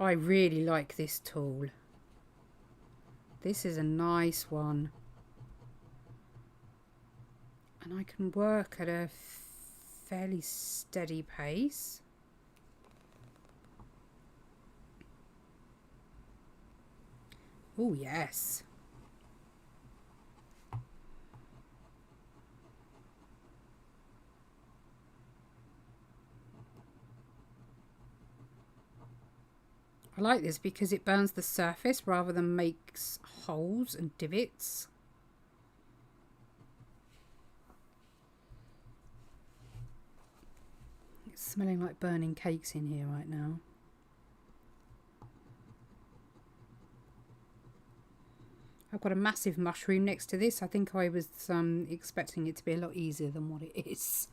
I really like this tool. This is a nice one. And I can work at a fairly steady pace. Oh, yes. I like this because it burns the surface rather than makes holes and divots. It's smelling like burning cakes in here right now. I've got a massive mushroom next to this. I think I was expecting it to be a lot easier than what it is.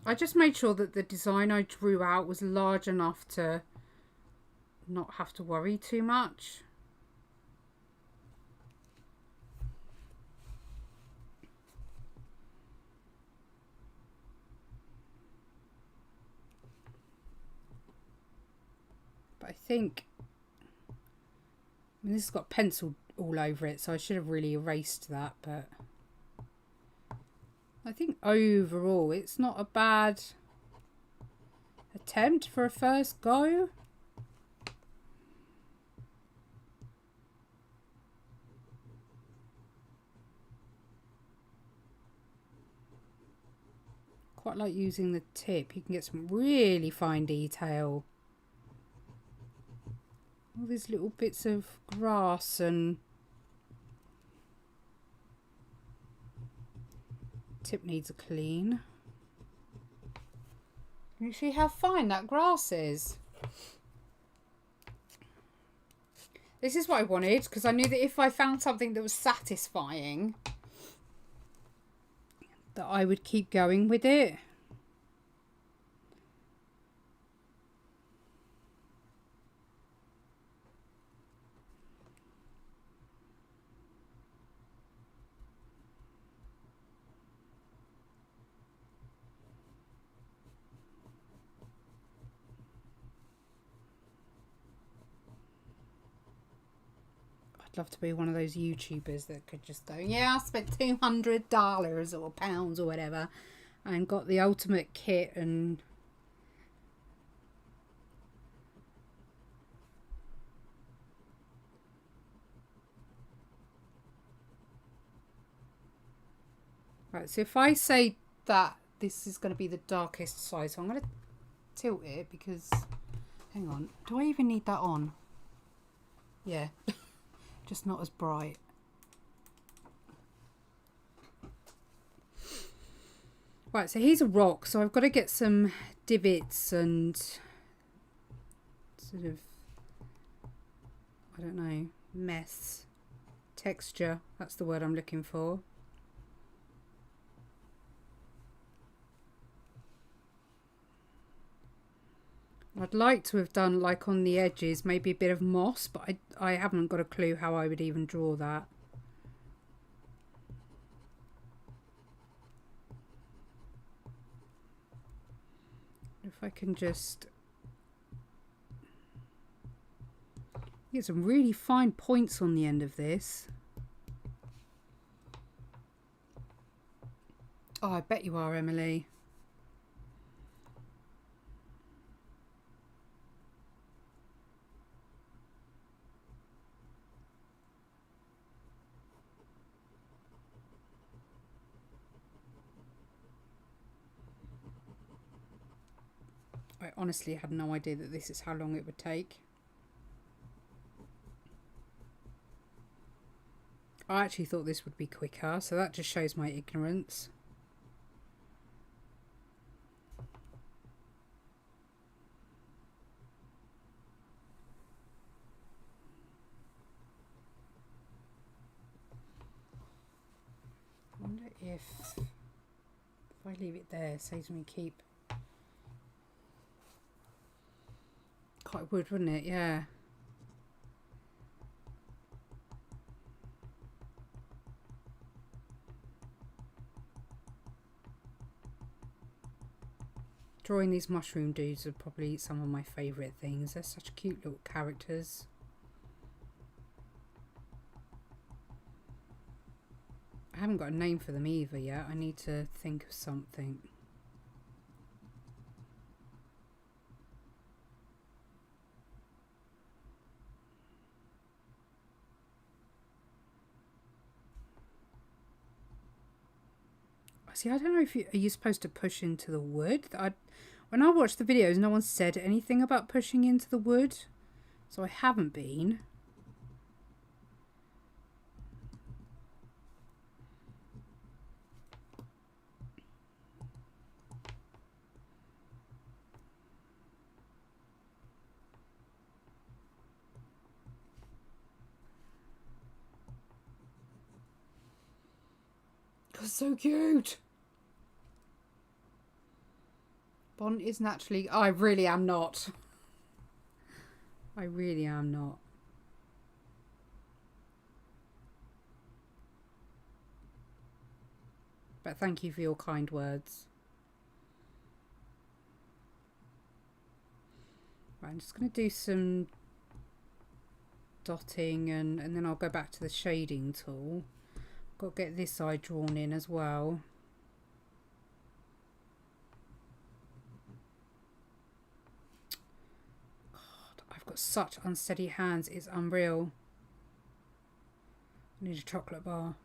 I just made sure that the design I drew out was large enough to not have to worry too much. But I think, I mean, this has got pencil all over it, so I should have really erased that, but I think overall it's not a bad attempt for a first go. Quite like using the tip. You can get some really fine detail. All these little bits of grass and tip needs a clean. Can you see how fine that grass is? This is what I wanted because I knew that if I found something that was satisfying, that I would keep going with it. I'd love to be one of those YouTubers that could just go, yeah, I spent $200 or pounds or whatever and got the ultimate kit and right, so if I say that this is going to be the darkest side, so I'm going to tilt it because, hang on, do I even need that on? Yeah. Just not as bright. Right, so here's a rock, so I've got to get some divots and sort of, I don't know, mess, texture, that's the word I'm looking for. I'd like to have done, like on the edges, maybe a bit of moss, but I haven't got a clue how I would even draw that. If I can just get some really fine points on the end of this. Oh, I bet you are, Emily. I honestly had no idea that this is how long it would take. I actually thought this would be quicker, so that just shows my ignorance. if I leave it there, it saves me keep. Quite would, wouldn't it? Yeah. Drawing these mushroom dudes are probably some of my favourite things. They're such cute little characters. I haven't got a name for them either yet. I need to think of something. See, I don't know if are you supposed to push into the wood? When I watched the videos, no one said anything about pushing into the wood, so I haven't been. That's so cute. Bond is naturally... I really am not. I really am not. But thank you for your kind words. Right, I'm just going to do some dotting and then I'll go back to the shading tool. Got to get this eye drawn in as well. God, I've got such unsteady hands, it's unreal. I need a chocolate bar.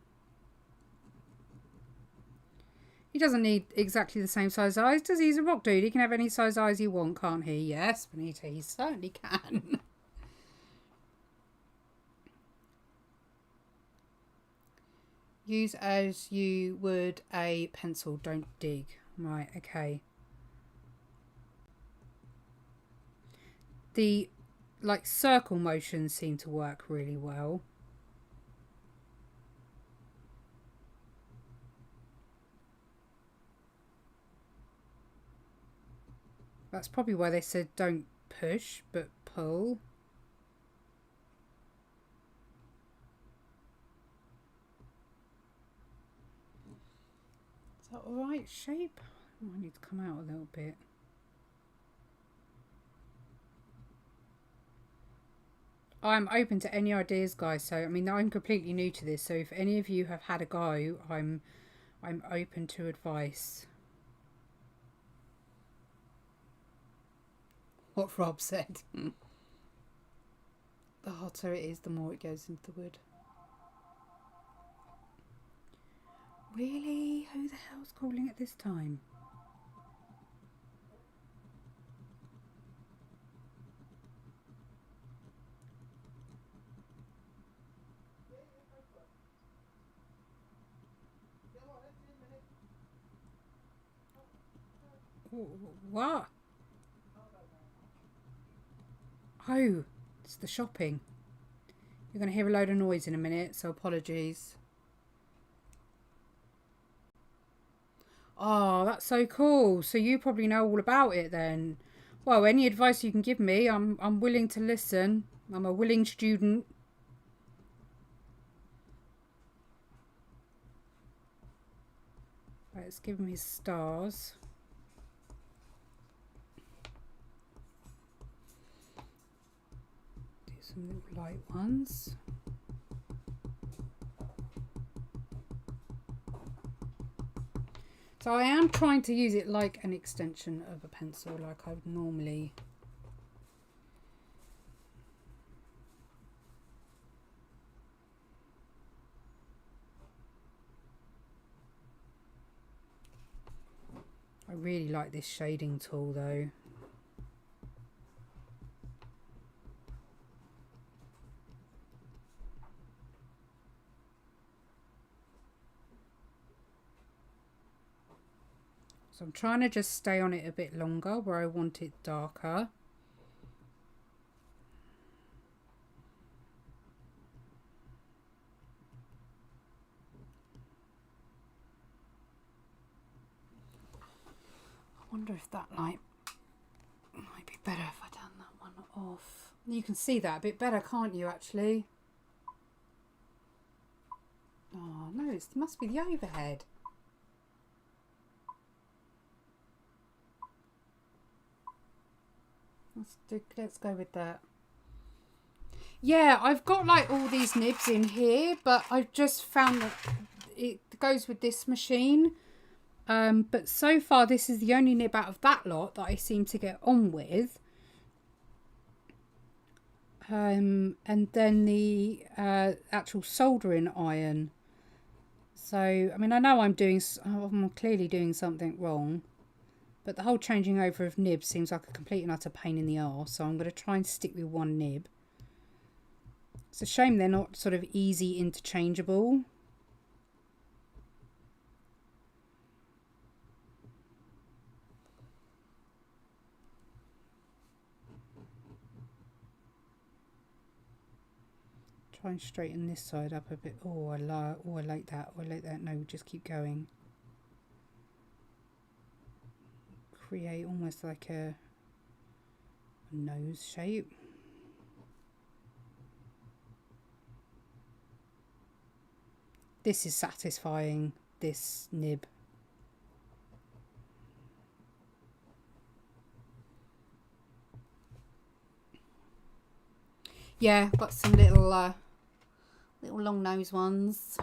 He doesn't need exactly the same size eyes, does he? He's a rock dude. He can have any size eyes he wants, can't he? Yes, Benita, he certainly can. Use as you would a pencil, don't dig. Right, okay. The like circle motions seem to work really well. That's probably why they said don't push, but pull. Is that the right shape? Oh, I need to come out a little bit. I'm open to any ideas, guys. So, I mean, I'm completely new to this. So if any of you have had a go, I'm open to advice. What Rob said. The hotter it is, the more it goes into the wood. Really? Who the hell's calling at this time? What? Oh, it's the shopping. You're going to hear a load of noise in a minute, so apologies. Oh, that's so cool. So you probably know all about it then. Well, any advice you can give me, I'm willing to listen. I'm a willing student. Right, let's give him his stars. Do some little light ones. So I am trying to use it like an extension of a pencil, like I would normally. I really like this shading tool though. So I'm trying to just stay on it a bit longer where I want it darker. wonder if that light might be better if I turn that one off. You can see that a bit better, can't you, actually? Oh, no, it must be the overhead. Let's go with that. Yeah, I've got like all these nibs in here, but I've just found that it goes with this machine. But so far, this is the only nib out of that lot that I seem to get on with. And then the actual soldering iron. So, I mean, I know I'm clearly doing something wrong. But the whole changing over of nibs seems like a complete and utter pain in the arse. So I'm going to try and stick with one nib. It's a shame they're not sort of easy interchangeable. Try and straighten this side up a bit. Oh, I like that. Oh, I like that. No, just keep going. Create almost like a nose shape. This is satisfying, this nib. Yeah, got some little long nose ones.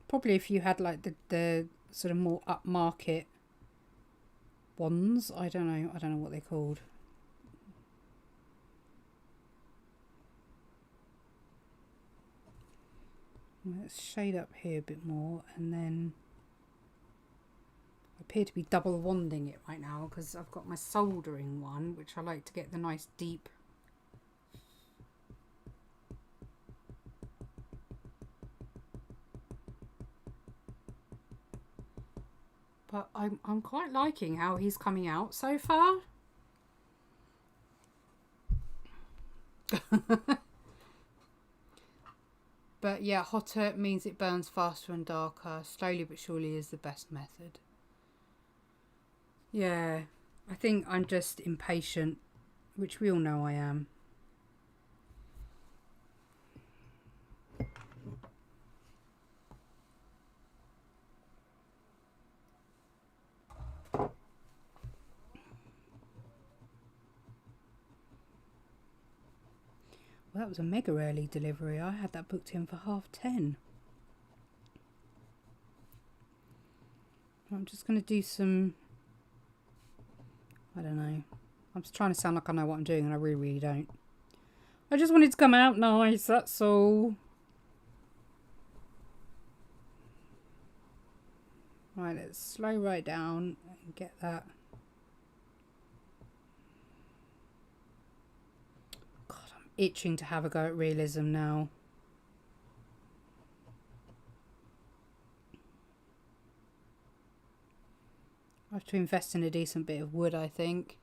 Probably if you had like the sort of more upmarket ones, I don't know what they're called. Let's shade up here a bit more, and then I appear to be double wanding it right now because I've got my soldering one, which I like to get the nice deep. But I'm quite liking how he's coming out so far. But yeah, hotter means it burns faster and darker. Slowly but surely is the best method. Yeah, I think I'm just impatient, which we all know I am. Well, that was a mega early delivery. I had that booked in for 10:30. I'm just going to do some, I don't know. I'm just trying to sound like I know what I'm doing, and I really don't. I just wanted to come out nice, that's all. Right, let's slow right down and get that. God, I'm itching to have a go at realism now. I have to invest in a decent bit of wood, I think.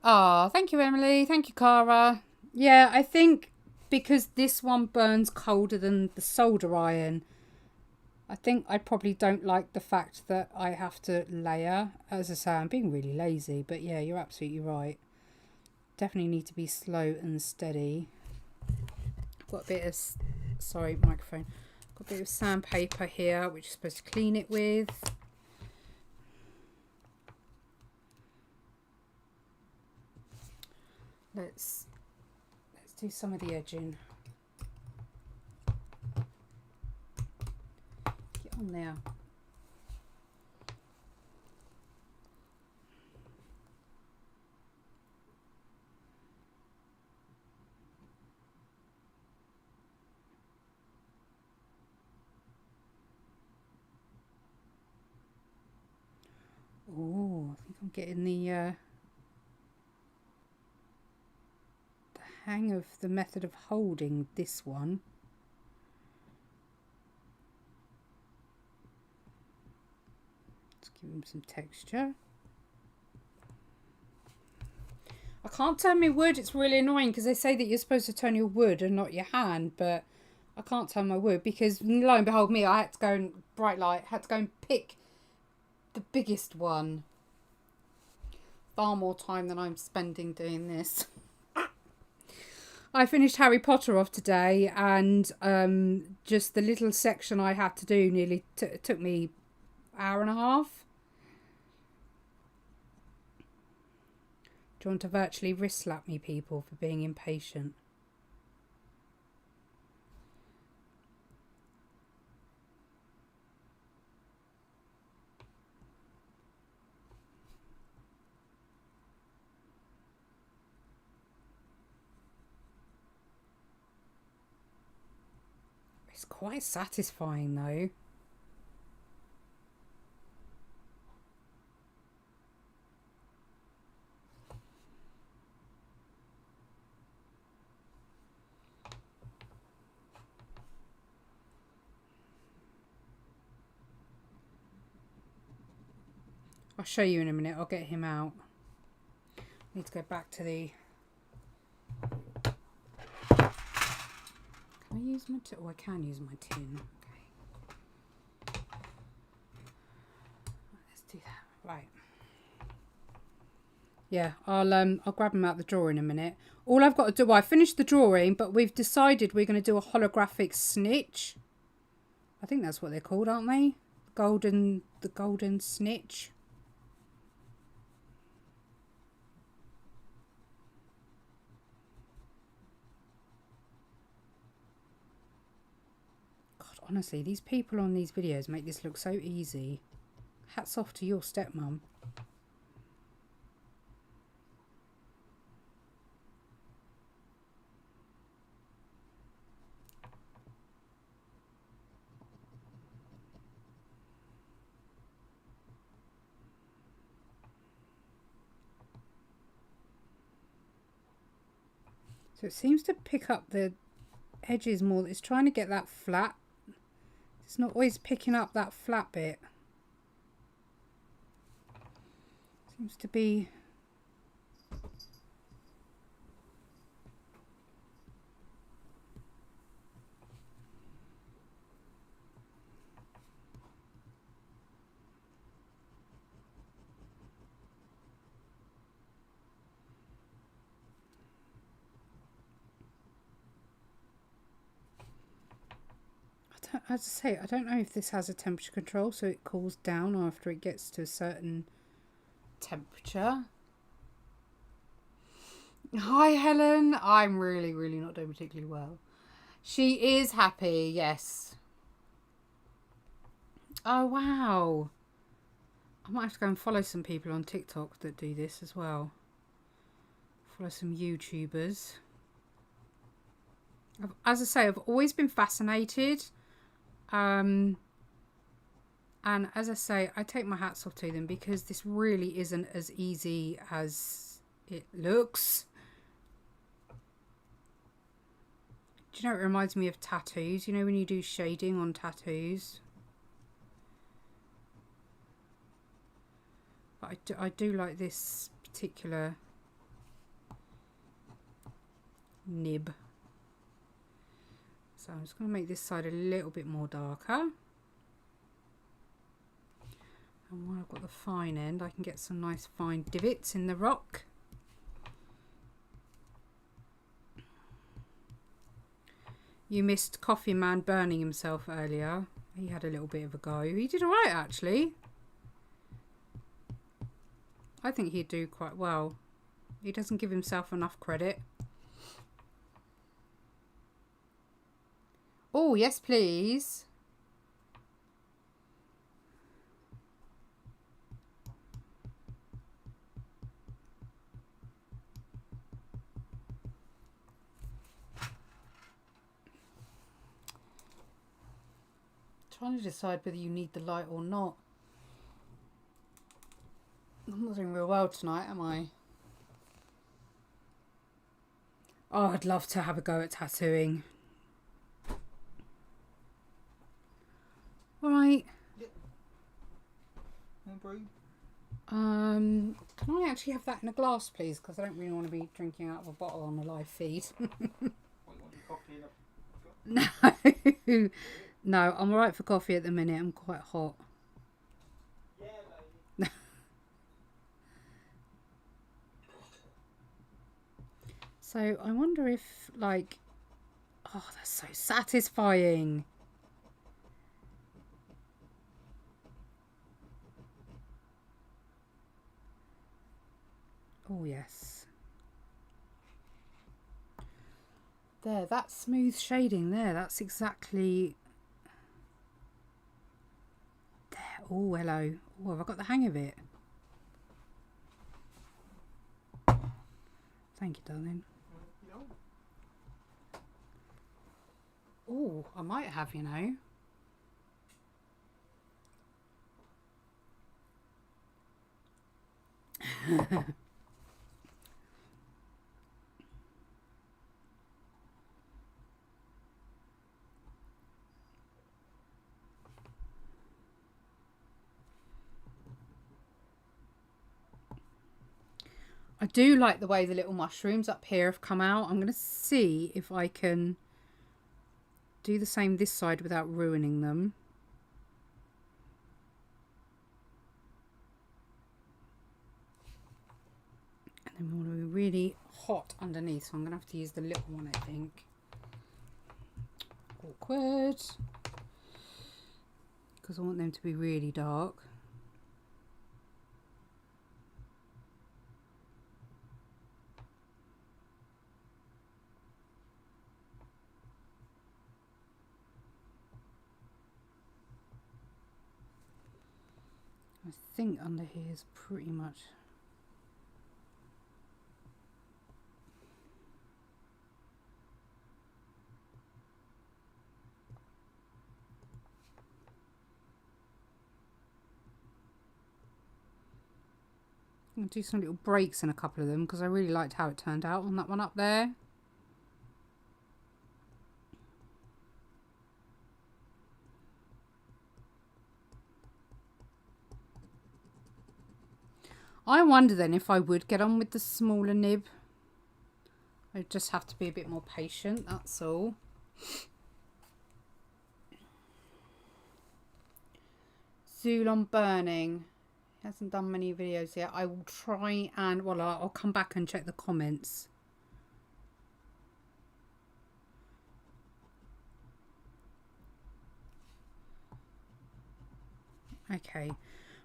Ah, thank you, Emily. Thank you, Cara. Yeah, I think because this one burns colder than the solder iron, I think I probably don't like the fact that I have to layer. As I say, I'm being really lazy, but yeah, you're absolutely right. Definitely need to be slow and steady. Got a bit of, sorry, microphone. Got a bit of sandpaper here, which is supposed to clean it with. Let's do some of the edging. Get on there. Oh, I think I'm getting the hang of the method of holding this one. Let's give him some texture. I can't turn my wood. It's really annoying because they say that you're supposed to turn your wood and not your hand, but I can't turn my wood because lo and behold me, I had to go and bright light, had to go and pick the biggest one. Far more time than I'm spending doing this. I finished Harry Potter off today, and just the little section I had to do nearly took me an hour and a half. Do you want to virtually wrist slap me, people, for being impatient? It's quite satisfying though. I'll show you in a minute. I'll get him out. I need to go back to the... Can I use my tin? Oh, I can use my tin. Okay. Let's do that. Right. Yeah, I'll grab him out the drawer in a minute. All I've got to do, I finished the drawing, but we've decided we're going to do a holographic snitch. I think that's what they're called, aren't they? The golden snitch. Honestly, these people on these videos make this look so easy. Hats off to your stepmom. So it seems to pick up the edges more. It's trying to get that flat. It's not always picking up that flat bit. Seems to be... As I say, I don't know if this has a temperature control, so it cools down after it gets to a certain temperature. Hi, Helen. I'm really not doing particularly well. She is happy, yes. Oh, wow. I might have to go and follow some people on TikTok that do this as well. Follow some YouTubers. As I say, I've always been fascinated. And as I say, I take my hats off to them because this really isn't as easy as it looks. Do you know, it reminds me of tattoos. You know when you do shading on tattoos? But I do like this particular nib. So I'm just going to make this side a little bit more darker. And while I've got the fine end, I can get some nice fine divots in the rock. You missed Coffee Man burning himself earlier. He had a little bit of a go. He did alright actually. I think he'd do quite well. He doesn't give himself enough credit. Oh, yes, please. Trying to decide whether you need the light or not. I'm not doing real well tonight, am I? Oh, I'd love to have a go at tattooing. All right. Yep. No, bro. Can I actually have that in a glass, please? Because I don't really want to be drinking out of a bottle on a live feed. What, you want your coffee in a... No. No, I'm alright for coffee at the minute. I'm quite hot. Yeah, lady. So I wonder if, like... Oh, that's so satisfying. Oh, yes. There, that smooth shading there, that's exactly... There, oh, hello. Oh, have I got the hang of it? Thank you, darling. No. Oh, I might have, you know. I do like the way the little mushrooms up here have come out. I'm going to see if I can do the same this side without ruining them. And then we want to be really hot underneath, so I'm going to have to use the little one, I think. Awkward. Because I want them to be really dark. I think under here is pretty much... I'm going to do some little breaks in a couple of them because I really liked how it turned out on that one up there. I wonder then if I would get on with the smaller nib. I just have to be a bit more patient, that's all. Zool on burning. He hasn't done many videos yet. I will try and, well, I'll come back and check the comments. Okay.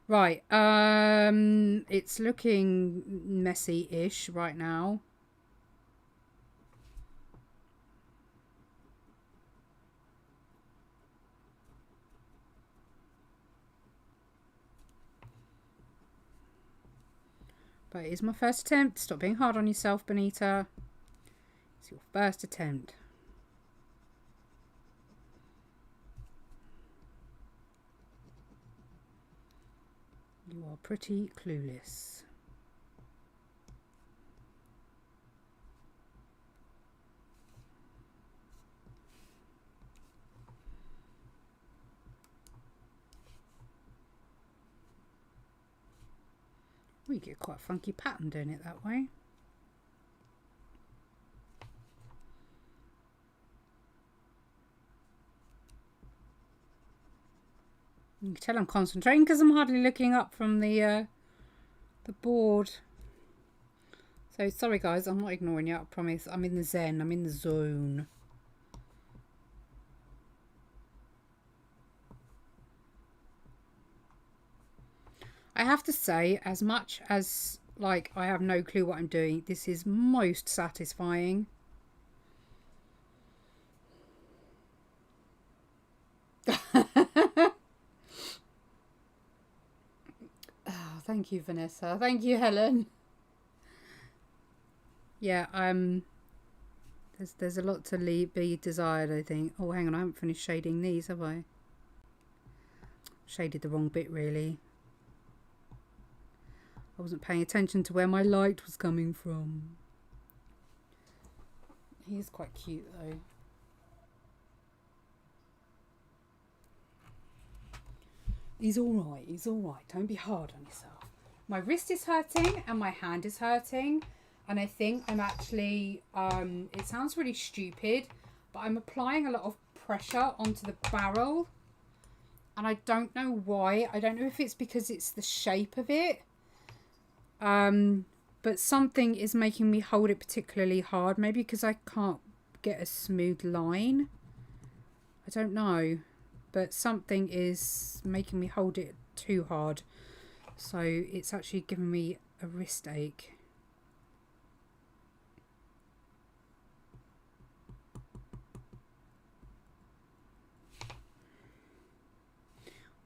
Right, it's looking messy-ish right now. But it is my first attempt. Stop being hard on yourself, Benita. It's your first attempt. You are pretty clueless. We get quite a funky pattern doing it that way. You can tell I'm concentrating because I'm hardly looking up from the board. So sorry guys, I'm not ignoring you, I promise. I'm in the zen, I'm in the zone. I have to say, as much as like I have no clue what I'm doing, this is most satisfying. Oh, thank you, Vanessa. Thank you, Helen. Yeah, there's a lot to be desired, I think. Oh, hang on, I haven't finished shading these, have I? Shaded the wrong bit, really. I wasn't paying attention to where my light was coming from. He's quite cute, though. He's alright, he's alright. Don't be hard on yourself. My wrist is hurting and my hand is hurting. And I think I'm actually, it sounds really stupid, but I'm applying a lot of pressure onto the barrel. And I don't know why. I don't know if it's because it's the shape of it. But something is making me hold it particularly hard. Maybe because I can't get a smooth line. I don't know. But something is making me hold it too hard. So it's actually giving me a wrist ache.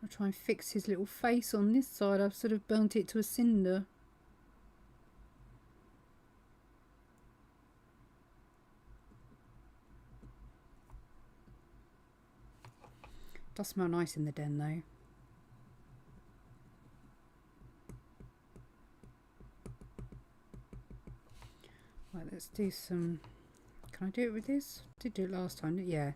I'll try and fix his little face on this side. I've sort of burnt it to a cinder. Does smell nice in the den though. Right, let's do some... Can I do it with this? I did do it last time, yeah.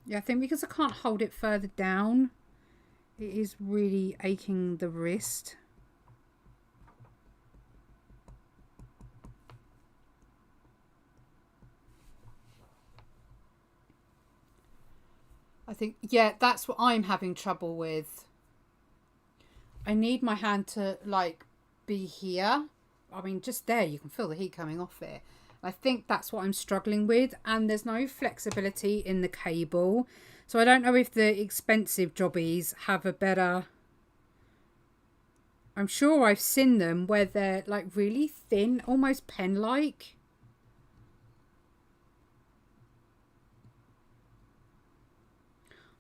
Yeah, I think because I can't hold it further down, it is really aching the wrist. I think, yeah, that's what I'm having trouble with. I need my hand to, like, be here. I mean, just there, you can feel the heat coming off it. I think that's what I'm struggling with. And there's no flexibility in the cable. So I don't know if the expensive jobbies have a better... I'm sure I've seen them where they're, like, really thin, almost pen-like.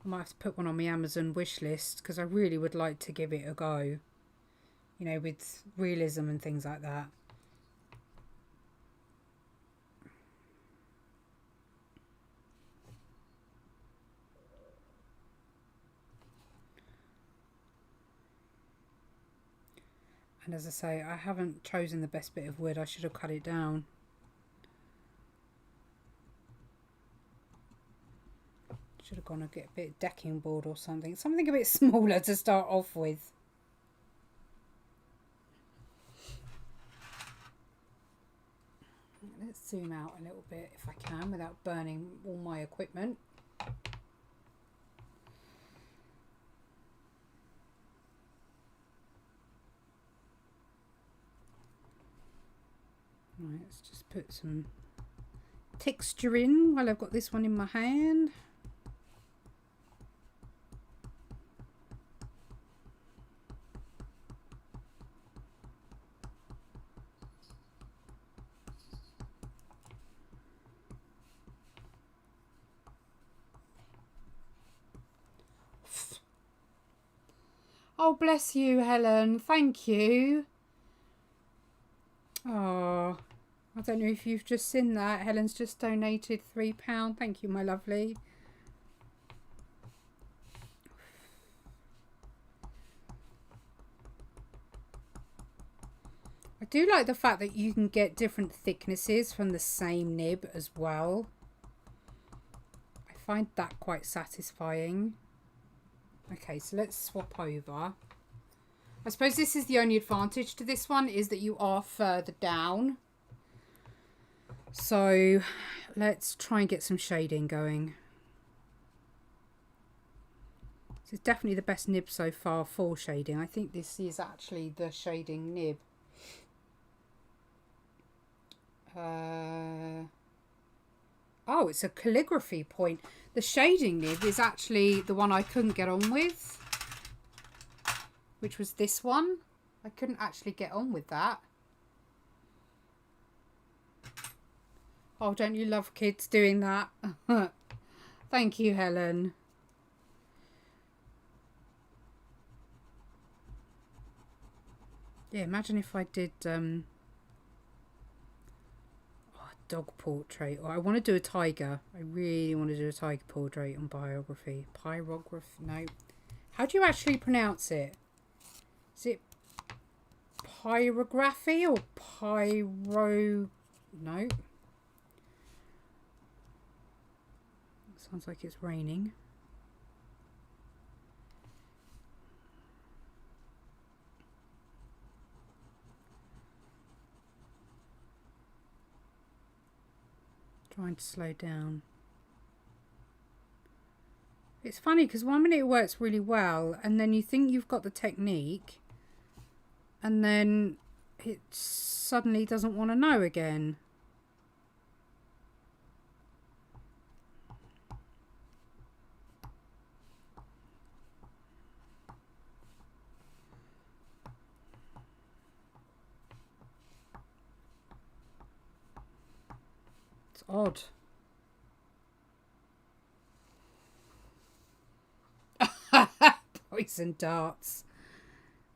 I might have to put one on my Amazon wish list because I really would like to give it a go. You know, with realism and things like that. And as I say, I haven't chosen the best bit of wood. I should have cut it down. Should have gone and get a bit of decking board or something. Something a bit smaller to start off with. Let's zoom out a little bit if I can without burning all my equipment. Right, let's just put some texture in while I've got this one in my hand. Oh, bless you, Helen. Thank you. Oh, I don't know if you've just seen that. Helen's just donated £3. Thank you, my lovely. I do like the fact that you can get different thicknesses from the same nib as well. I find that quite satisfying. Okay, so let's swap over. I suppose this is the only advantage to this one is that you are further down. So let's try and get some shading going. This is definitely the best nib so far for shading. I think this is actually the shading nib. Oh, it's a calligraphy point. The shading nib is actually the one I couldn't get on with, which was this one. I couldn't actually get on with that. Oh, don't you love kids doing that? Thank you, Helen. Yeah, imagine if I did dog portrait, or I want to do a tiger. I really want to do a tiger portrait on Pyrography. No. How do you actually pronounce it? Is it Pyrography or Pyro? No. It sounds like it's raining. Trying to slow down. It's funny because one minute it works really well and then you think you've got the technique and then it suddenly doesn't want to know again. It's odd. Poison darts.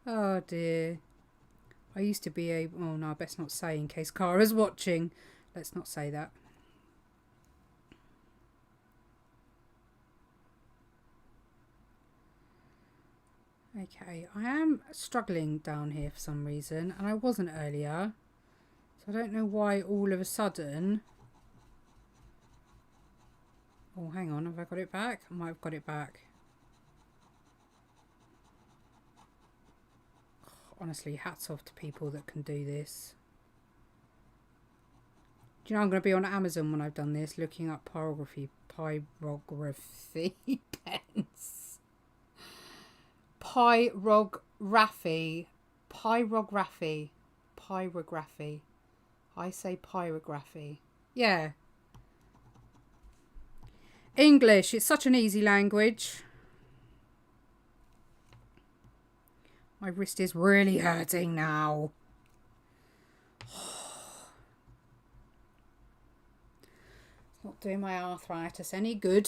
Oh dear. I used to be able... Oh no, I best not say in case Cara's watching. Let's not say that. Okay, I am struggling down here for some reason, and I wasn't earlier. So I don't know why all of a sudden... Oh, hang on, have I got it back? I might have got it back. Honestly, hats off to people that can do this. Do you know I'm going to be on Amazon when I've done this, looking up pyrography pens. Pyrography. I say pyrography. Yeah. English, it's such an easy language. My wrist is really hurting now. It's not doing my arthritis any good.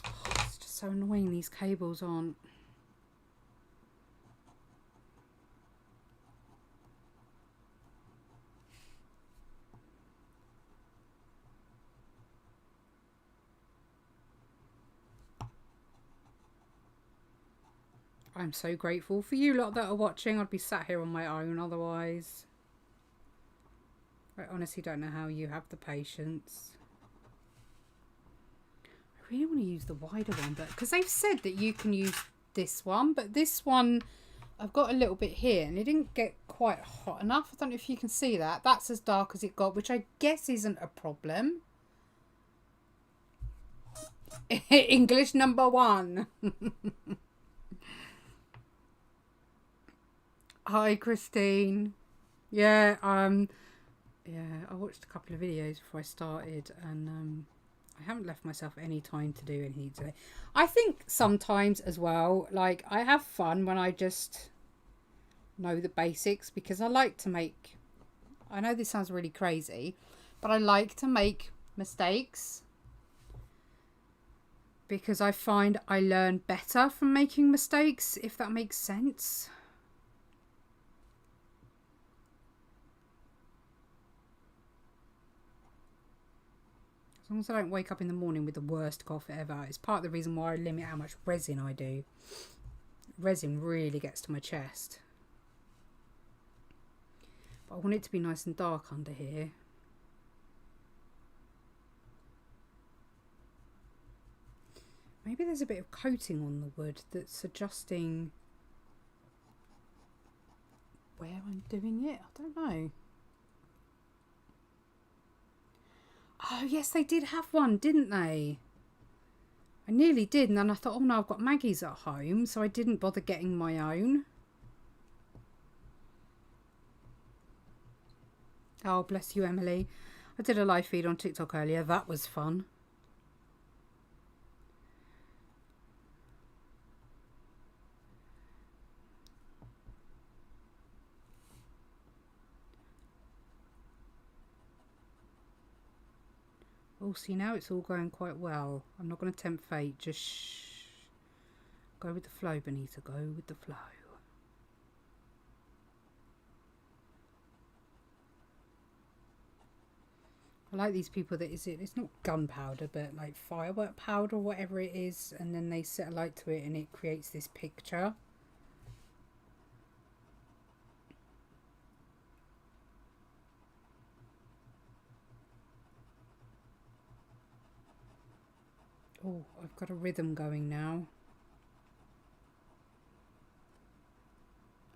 It's just so annoying these cables aren't. I'm so grateful for you lot that are watching. I'd be sat here on my own otherwise. I honestly don't know how you have the patience. I really want to use the wider one, but because they've said that you can use this one, but this one I've got a little bit here and it didn't get quite hot enough. I don't know if you can see that. That's as dark as it got, which I guess isn't a problem. English number 1. Hi Christine. Yeah, I watched a couple of videos before I started and I haven't left myself any time to do anything today. I think sometimes as well, like I have fun when I just know the basics because I like to make, I know this sounds really crazy, but I like to make mistakes because I find I learn better from making mistakes, if that makes sense. As long as I don't wake up in the morning with the worst cough ever. It's part of the reason why I limit how much resin I do. Resin really gets to my chest. But I want it to be nice and dark under here. Maybe there's a bit of coating on the wood that's adjusting where I'm doing it. I don't know. Oh, yes, they did have one, didn't they? I nearly did, and then I thought, oh no, I've got Maggie's at home, so I didn't bother getting my own. Oh, bless you, Emily. I did a live feed on TikTok earlier. That was fun. Oh, see, now it's all going quite well. I'm not going to tempt fate. Just go with the flow, Benita. Go with the flow. I like these people that it's not gunpowder, but like firework powder or whatever it is, and then they set a light to it and it creates this picture. Oh, I've got a rhythm going now.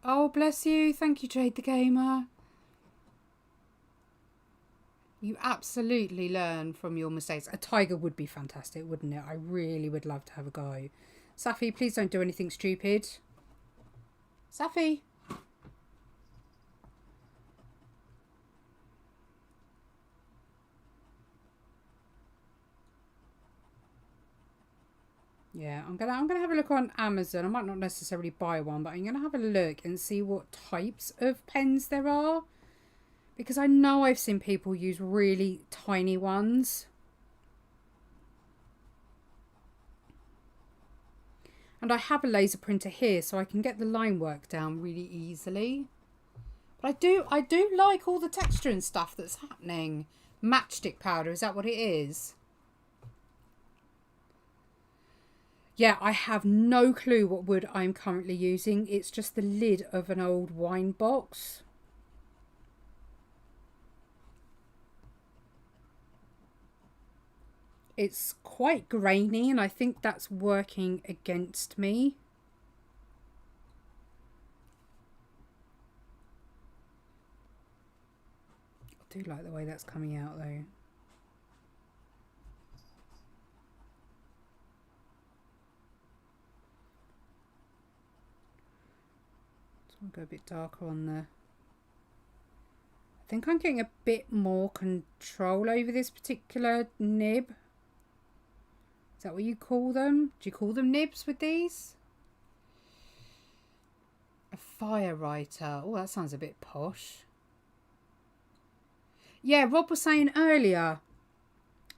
Oh, bless you. Thank you, Jade the Gamer. You absolutely learn from your mistakes. A tiger would be fantastic, wouldn't it? I really would love to have a go. Safi, please don't do anything stupid. Safi. Yeah, I'm gonna have a look on Amazon. I might not necessarily buy one, but I'm gonna have a look and see what types of pens there are. Because I know I've seen people use really tiny ones. And I have a laser printer here, so I can get the line work down really easily. But I do like all the texture and stuff that's happening. Matchstick powder, is that what it is? Yeah, I have no clue what wood I'm currently using. It's just the lid of an old wine box. It's quite grainy, and I think that's working against me. I do like the way that's coming out though. So I'll go a bit darker on the... I think I'm getting a bit more control over this particular nib. Is that what you call them? Do you call them nibs with these? A fire writer. Oh, that sounds a bit posh. Yeah, Rob was saying earlier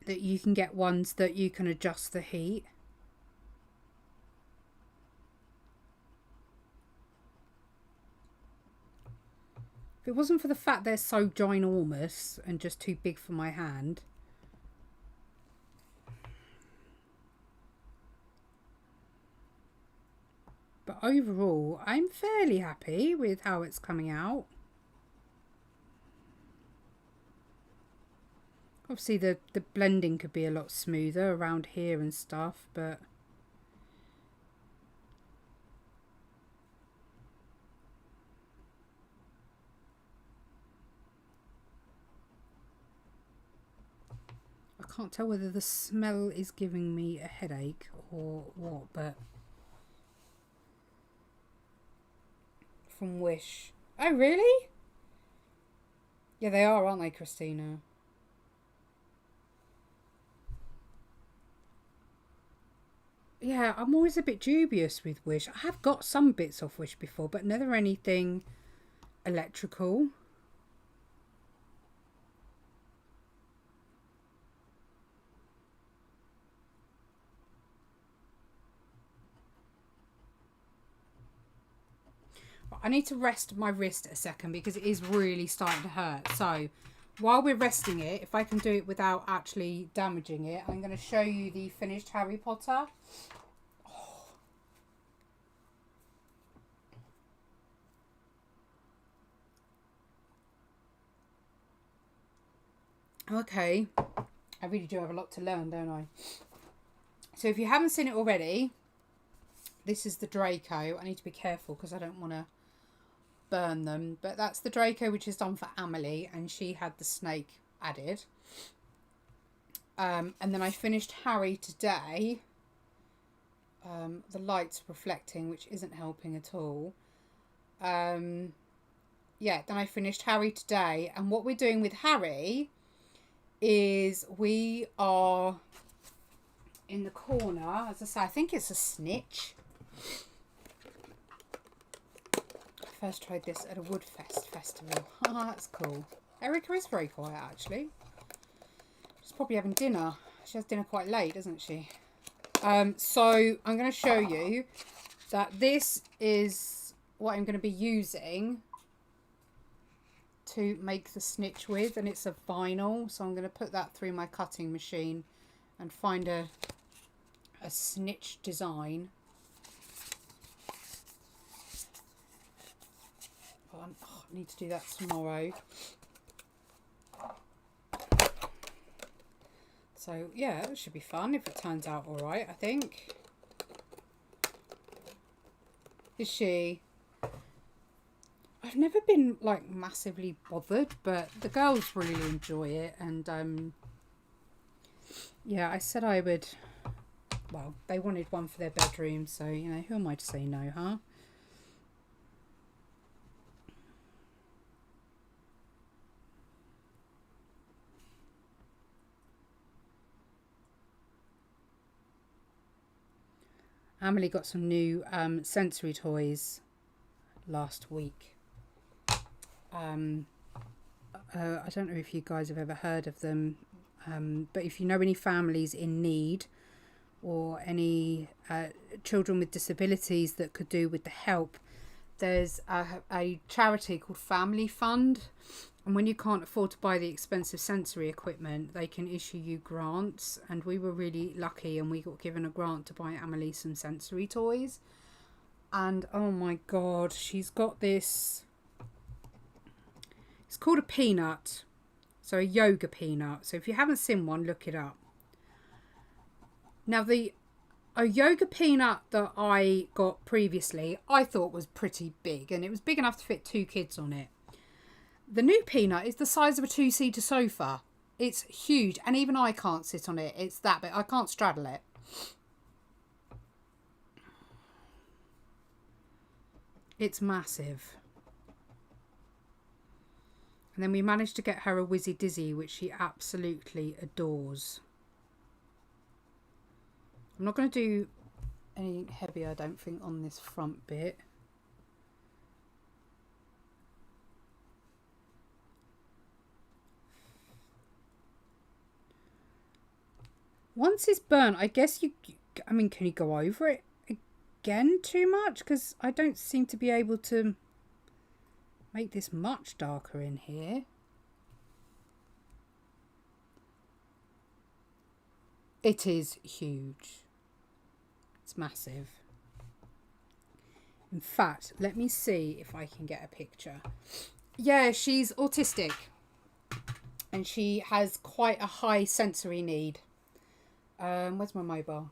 that you can get ones that you can adjust the heat. If it wasn't for the fact they're so ginormous and just too big for my hand. But overall, I'm fairly happy with how it's coming out. Obviously, the blending could be a lot smoother around here and stuff, but... I can't tell whether the smell is giving me a headache or what, but... From Wish. Oh, really? Yeah, they are, aren't they, Christina? Yeah, I'm always a bit dubious with Wish. I have got some bits off Wish before, but never anything electrical. I need to rest my wrist a second because it is really starting to hurt. So while we're resting it, if I can do it without actually damaging it, I'm going to show you the finished Harry Potter. Oh. Okay. I really do have a lot to learn, don't I? So if you haven't seen it already, this is the Draco. I need to be careful because I don't want to burn them, but that's the Draco, which is done for Amelie, and she had the snake added. And then I finished Harry today. The light's reflecting, which isn't helping at all. Yeah, then I finished Harry today, and what we're doing with Harry is we are in the corner, as I say, I think it's a snitch. First tried this at a Woodfest festival. Oh, that's cool. Erica is very quiet, actually. She's probably having dinner. She has dinner quite late, doesn't she? So I'm going to show you that this is what I'm going to be using to make the snitch with, and it's a vinyl. So I'm going to put that through my cutting machine and find a snitch design. I need to do that tomorrow. So yeah, it should be fun if it turns out all right, I think. Is she? I've never been like massively bothered, but the girls really enjoy it. And yeah, I said I would. Well, they wanted one for their bedroom, so you know, who am I to say no, huh? Emily got some new sensory toys last week. I don't know if you guys have ever heard of them, but if you know any families in need or any children with disabilities that could do with the help, there's a charity called Family Fund, and when you can't afford to buy the expensive sensory equipment, they can issue you grants. And we were really lucky, and we got given a grant to buy Amelie some sensory toys. And oh my god, she's got this, it's called a peanut, so a yoga peanut. So if you haven't seen one, look it up. Now a yoga peanut that I got previously, I thought was pretty big, and it was big enough to fit 2 kids on it. The new peanut is the size of a 2-seater sofa. It's huge, and even I can't sit on it. It's that big. I can't straddle it. It's massive. And then we managed to get her a Wizzy Dizzy, which she absolutely adores. I'm not going to do any heavier, I don't think, on this front bit. Once it's burnt, I guess I mean, can you go over it again too much? Because I don't seem to be able to make this much darker in here. It is huge. It's massive. In fact, let me see if I can get a picture. Yeah, she's autistic. And she has quite a high sensory need. Where's my mobile?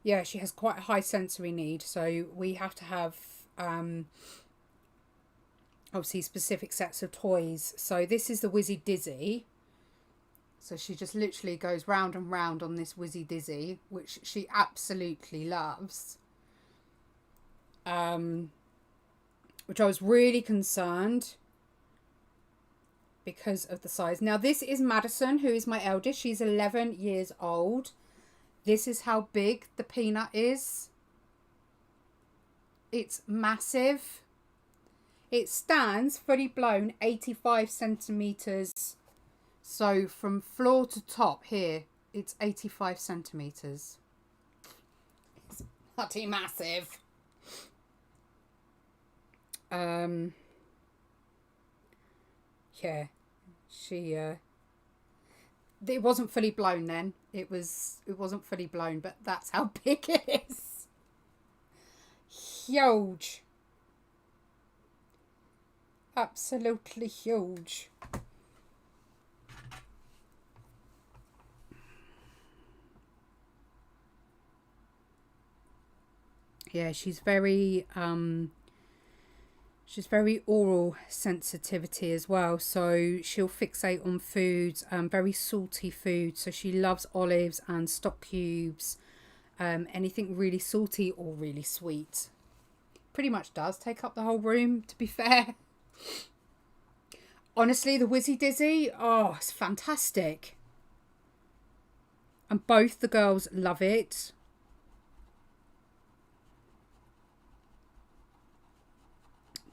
Yeah, she has quite a high sensory need, so we have to have obviously specific sets of toys. So this is the Wizzy Dizzy. So she just literally goes round and round on this Wizzy Dizzy, which she absolutely loves. Which I was really concerned because of the size. Now this is Madison, who is my eldest. She's 11 years old. This is how big the peanut is. It's massive. It stands fully blown 85 centimeters. So from floor to top here, it's 85 centimeters. It's bloody massive. Yeah, she it wasn't fully blown then. It wasn't fully blown, but that's how big it is. Huge. Absolutely huge. Yeah, she's very oral sensitivity as well, so she'll fixate on foods, very salty food. So she loves olives and stock cubes, anything really salty or really sweet. Pretty much does take up the whole room, to be fair. Honestly, the Wizzy Dizzy, oh, it's fantastic. And both the girls love it.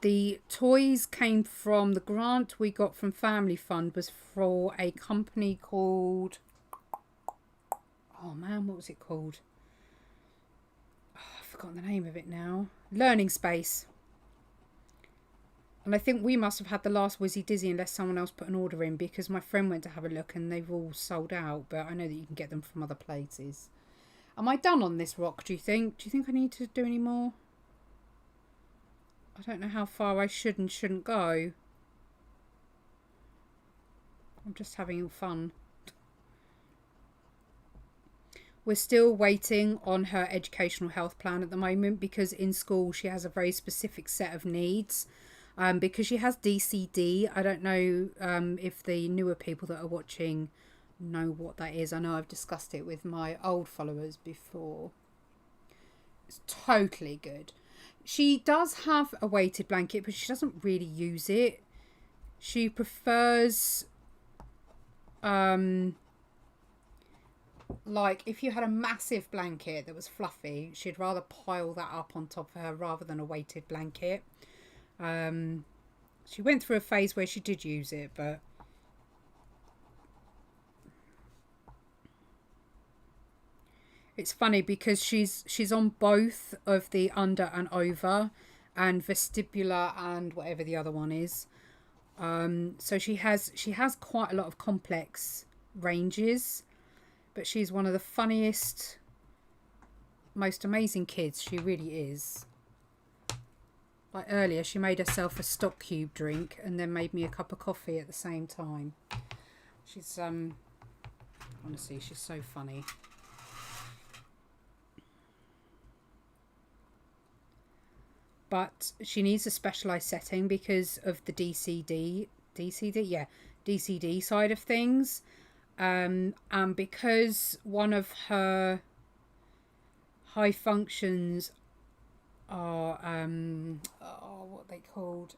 The toys came from the grant we got from Family Fund, was for a company called, oh man, what was it called? Oh, I've forgotten the name of it now. Learning Space. And I think we must have had the last Wizzy Dizzy unless someone else put an order in, because my friend went to have a look and they've all sold out, but I know that you can get them from other places. Am I done on this rock, do you think? Do you think I need to do any more? I don't know how far I should and shouldn't go. I'm just having fun. We're still waiting on her educational health plan at the moment, because in school she has a very specific set of needs. Because she has DCD. I don't know if the newer people that are watching know what that is. I know I've discussed it with my old followers before. It's totally good. She does have a weighted blanket, but she doesn't really use it. She prefers like if you had a massive blanket that was fluffy, she'd rather pile that up on top of her rather than a weighted blanket. She went through a phase where she did use it, but it's funny because she's on both of the under and over and vestibular and whatever the other one is. So she has quite a lot of complex ranges, but she's one of the funniest, most amazing kids. She really is. Like earlier, she made herself a stock cube drink and then made me a cup of coffee at the same time. She's honestly, she's so funny. But she needs a specialised setting because of the DCD side of things. And because one of her high functions are what they called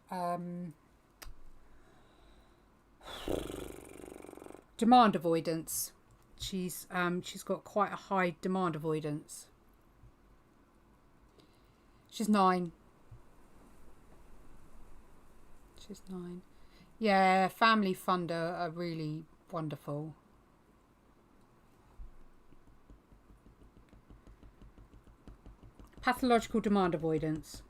demand avoidance. She's got quite a high demand avoidance. She's 9. She's 9. Yeah, family funder are really wonderful. Pathological demand avoidance.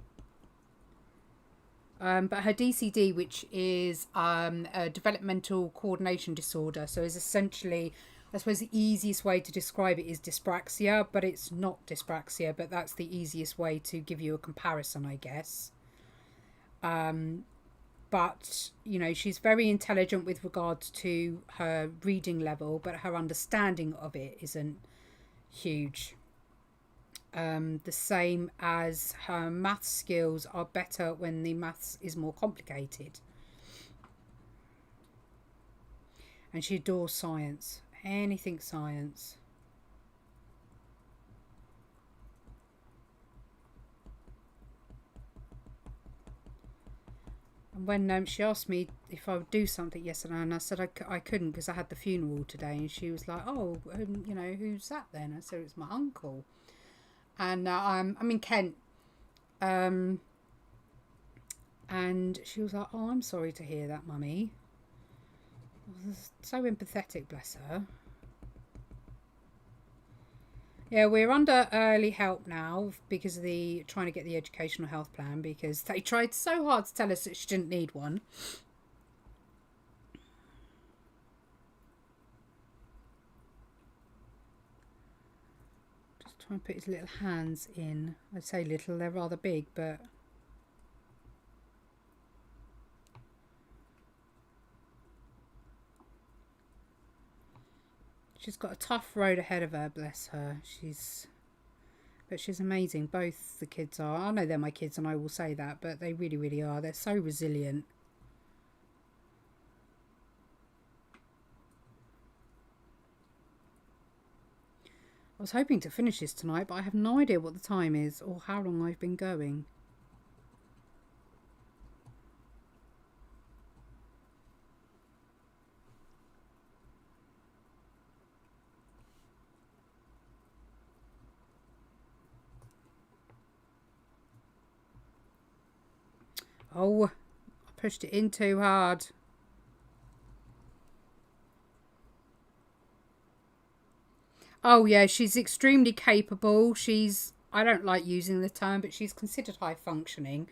But her DCD, which is a developmental coordination disorder, so is essentially, I suppose the easiest way to describe it is dyspraxia, but it's not dyspraxia, but that's the easiest way to give you a comparison, I guess. But, you know, she's very intelligent with regards to her reading level, but her understanding of it isn't huge. The same as her maths skills are better when the maths is more complicated. And she adores science. Anything science. And when she asked me if I would do something yesterday, and I said I couldn't because I had the funeral today, and she was like, oh, you know, who's that then? I said, it's my uncle. And I'm in Kent. And she was like, oh, I'm sorry to hear that, Mummy. I was so empathetic, bless her. Yeah, we're under early help now because of the trying to get the educational health plan, because they tried so hard to tell us that she didn't need one. Just try and put his little hands in. I'd say little, they're rather big, but she's got a tough road ahead of her, bless her. But she's amazing. Both the kids are. I know they're my kids and I will say that, but they really, really are. They're so resilient. I was hoping to finish this tonight, but I have no idea what the time is or how long I've been going. Oh, I pushed it in too hard. Oh yeah, she's extremely capable. I don't like using the term, but she's considered high functioning.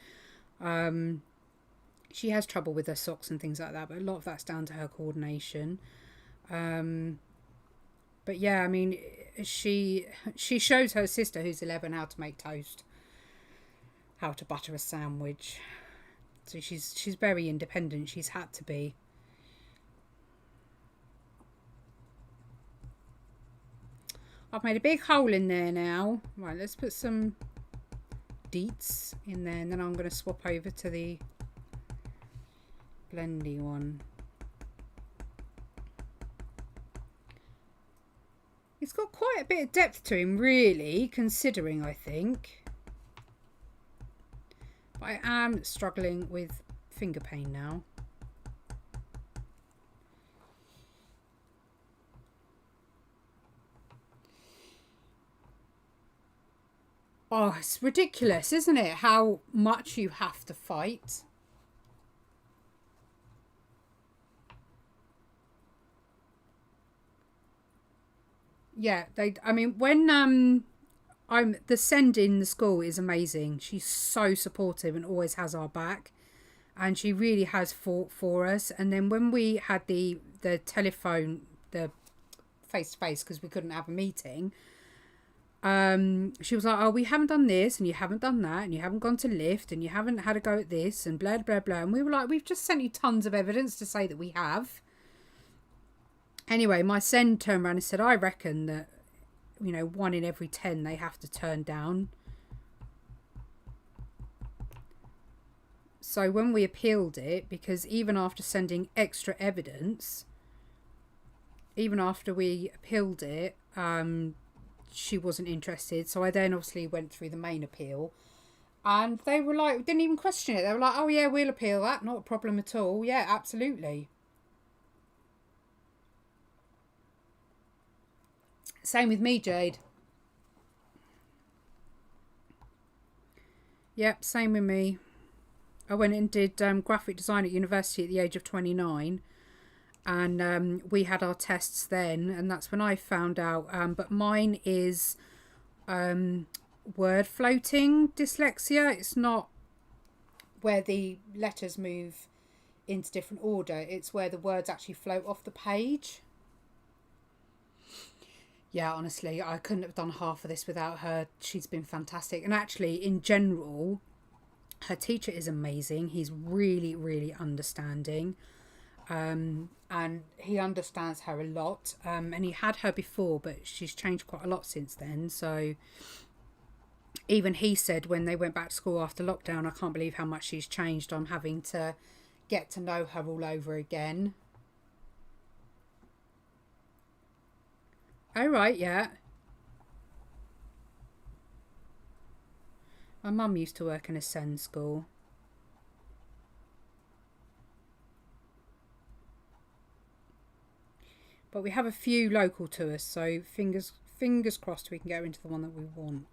She has trouble with her socks and things like that, but a lot of that's down to her coordination. But yeah, I mean, she shows her sister, who's 11, how to make toast, how to butter a sandwich. So she's very independent. She's had to be. I've made a big hole in there now. Right, let's put some deets in there, and then I'm going to swap over to the blendy one. It's got quite a bit of depth to him, really, considering, I think. But I am struggling with finger pain now. Oh, it's ridiculous, isn't it? How much you have to fight. Yeah, I mean, when the send in the school is amazing. She's so supportive and always has our back, and she really has fought for us. And then when we had the telephone, the face to face, because we couldn't have a meeting, she was like, oh, we haven't done this, and you haven't done that, and you haven't gone to lift, and you haven't had a go at this, and blah blah blah. And we were like, we've just sent you tons of evidence to say that we have. Anyway, my send turned around and said, I reckon that, you know, 1 in every 10 they have to turn down. So when we appealed it, because even after sending extra evidence, even after we appealed it, she wasn't interested. So I then obviously went through the main appeal, and they were like, didn't even question it. They were like, oh yeah, we'll appeal that, not a problem at all. Yeah, absolutely. Same with me, Jade. Yep, same with me. I went and did graphic design at university at the age of 29, and we had our tests then, and that's when I found out. But mine is word floating dyslexia. It's not where the letters move into different order. It's where the words actually float off the page. Yeah, honestly, I couldn't have done half of this without her. She's been fantastic. And actually, in general, her teacher is amazing. He's really, really understanding. And he understands her a lot. And he had her before, but she's changed quite a lot since then. So even he said when they went back to school after lockdown, I can't believe how much she's changed. I'm having to get to know her all over again. Oh, right, yeah. My mum used to work in a SEND school. But we have a few local to us, so fingers crossed we can go into the one that we want.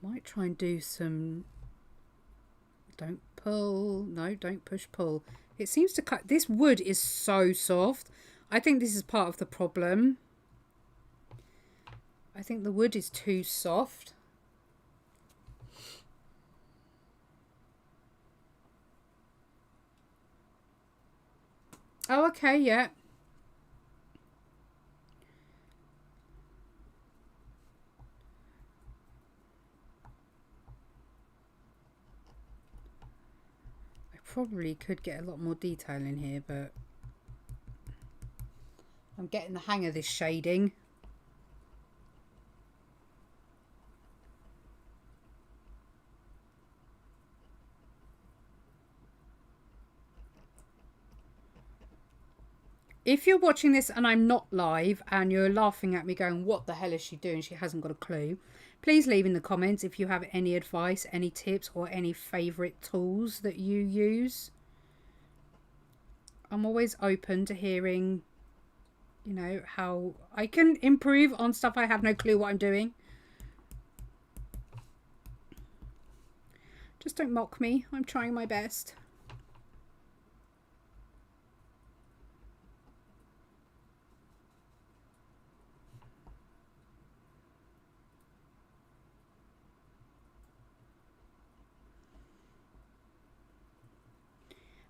Might try and do some... Don't pull. No, don't push pull. It seems to cut. This wood is so soft. I think this is part of the problem. I think the wood is too soft. Oh, okay, yeah. Probably could get a lot more detail in here, but I'm getting the hang of this shading. If you're watching this and I'm not live and you're laughing at me going, what the hell is she doing? She hasn't got a clue. Please leave in the comments if you have any advice, any tips, or any favourite tools that you use. I'm always open to hearing, you know, how I can improve on stuff I have no clue what I'm doing. Just don't mock me. I'm trying my best.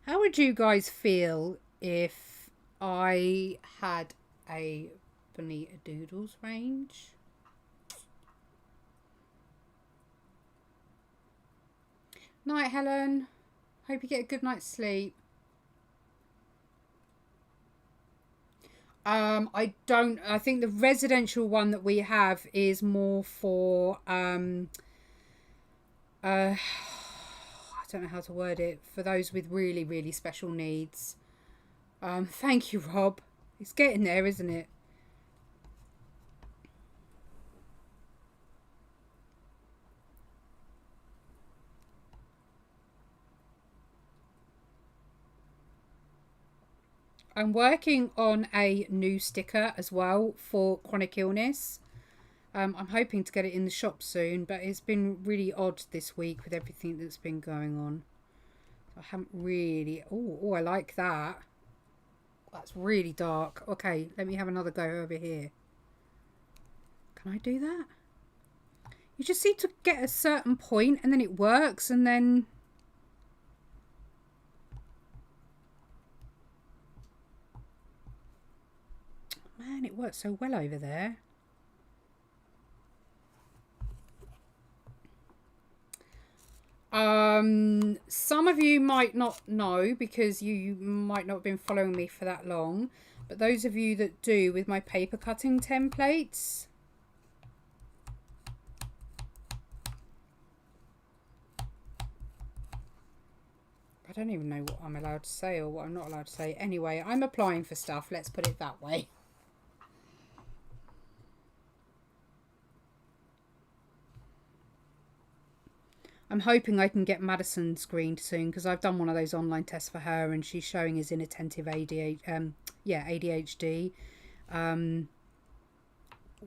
How would you guys feel if I had a Bonita Doodles range? Night, Helen. Hope you get a good night's sleep. I think the residential one that we have is more for I don't know how to word it, for those with really, really special needs. Thank you, Rob. It's getting there, isn't it? I'm working on a new sticker as well for chronic illness. I'm hoping to get it in the shop soon, but it's been really odd this week with everything that's been going on. I haven't really... Oh, I like that. That's really dark. Okay, let me have another go over here. Can I do that? You just need to get a certain point and then it works, and then... Man, it works so well over there. Some of you might not know because you might not have been following me for that long, but those of you that do, with my paper cutting templates, I don't even know what I'm allowed to say or what I'm not allowed to say. Anyway, I'm applying for stuff, let's put it that way. I'm hoping I can get Madison screened soon because I've done one of those online tests for her and she's showing as inattentive ADHD,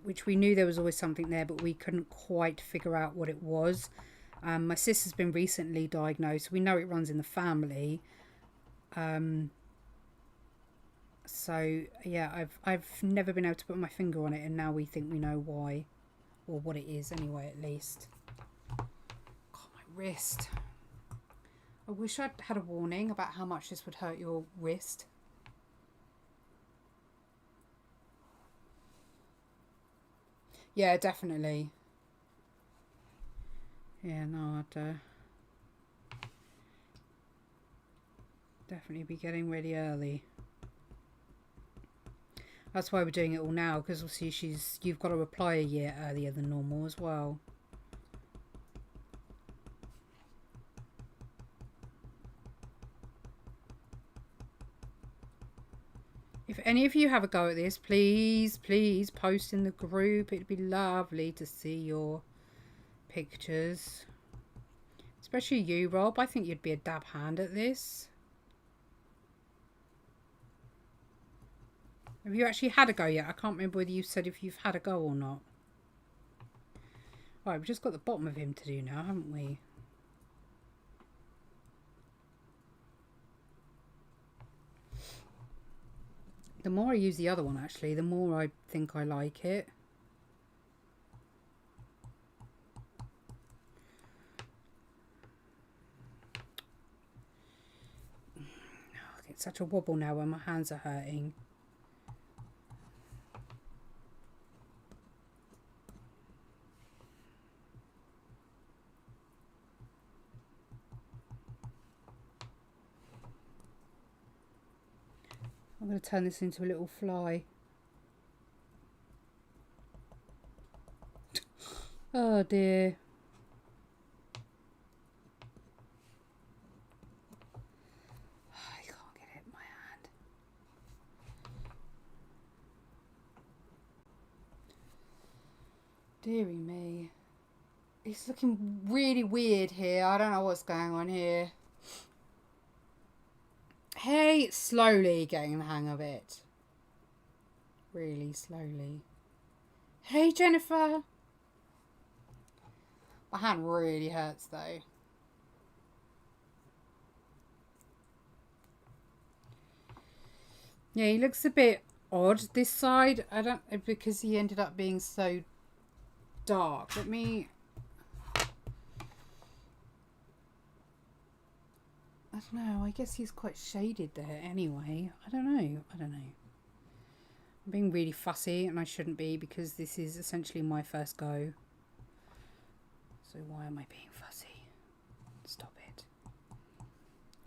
which we knew there was always something there, but we couldn't quite figure out what it was. My sister's been recently diagnosed. We know it runs in the family. So yeah, I've never been able to put my finger on it, and now we think we know why, or what it is anyway, at least. Wrist. I wish I'd had a warning about how much this would hurt your wrist. Yeah, definitely. Yeah, no, I'd definitely be getting ready early. That's why we're doing it all now, because obviously you've got to apply a year earlier than normal as well. If any of you have a go at this, please post in the group. It'd be lovely to see your pictures. Especially you, Rob. I think you'd be a dab hand at this. Have you actually had a go yet? I can't remember whether you said if you've had a go or not. Right, we've just got the bottom of him to do now, haven't we? The more I use the other one, actually, the more I think I like it. It's such a wobble now when my hands are hurting. I'm going to turn this into a little fly. Oh dear. I can't get it in my hand. Deary me. It's looking really weird here. I don't know what's going on here. Hey, slowly getting the hang of it. Really slowly. Hey, Jennifer. My hand really hurts though. Yeah, he looks a bit odd this side. I don't, because he ended up being so dark. Let me... I don't know. I guess he's quite shaded there anyway. I don't know. I'm being really fussy and I shouldn't be because this is essentially my first go. So why am I being fussy? Stop it.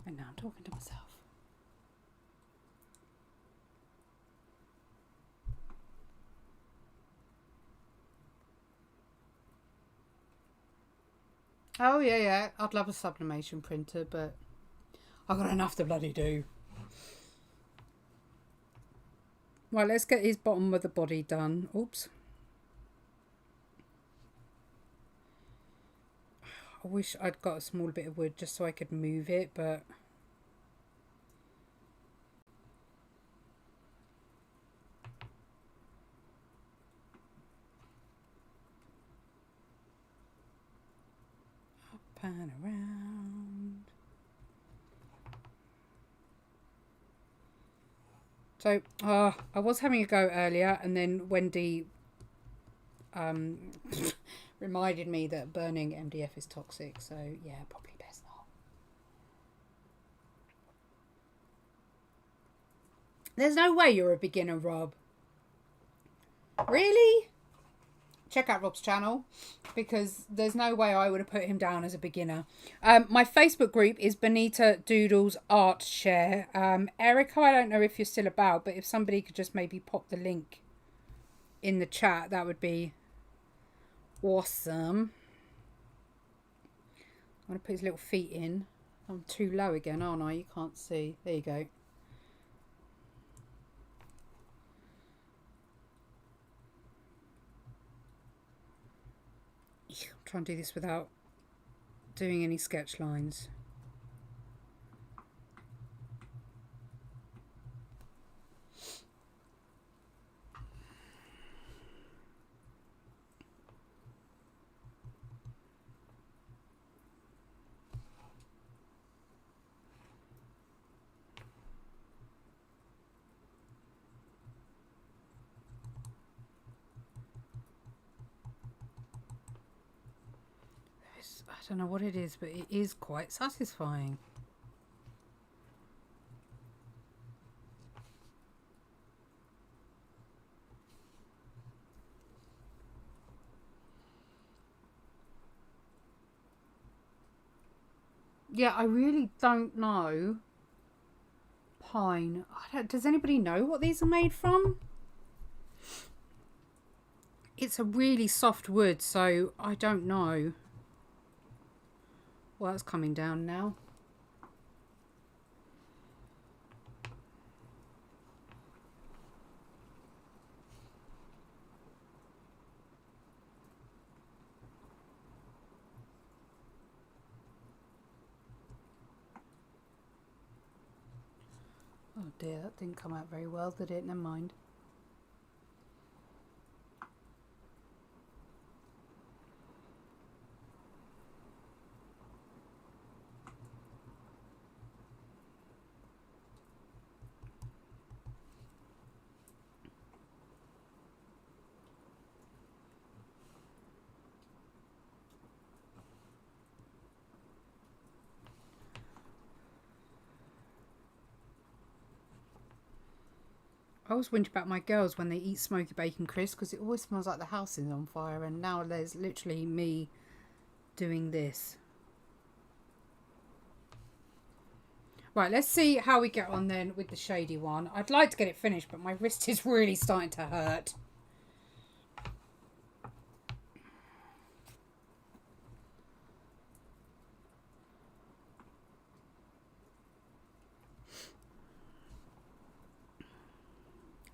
And now I'm talking to myself. Oh, yeah, yeah. I'd love a sublimation printer, but I've got enough to bloody do. Right, let's get his bottom of the body done. Oops. I wish I'd got a small bit of wood just so I could move it, but... up and around. So, I was having a go earlier, and then Wendy reminded me that burning MDF is toxic, so yeah, probably best not. There's no way you're a beginner, Rob. Really? Check out Rob's channel, because there's no way I would have put him down as a beginner. My Facebook group is Benita Doodles Art Share. Erica, I don't know if you're still about, but if somebody could just maybe pop the link in the chat, that would be awesome. I'm going to put his little feet in. I'm too low again, aren't I? You can't see. There you go. Try and do this without doing any sketch lines. I don't know what it is, but it is quite satisfying. Yeah, I really don't know. Pine. Does anybody know what these are made from? It's a really soft wood, so I don't know. Well, that's coming down now. Oh dear, that didn't come out very well, did it? Never mind. I always whinge about my girls when they eat smoky bacon crisps because it always smells like the house is on fire, and now there's literally me doing this. Right, let's see how we get on then with the shady one. I'd like to get it finished, but my wrist is really starting to hurt.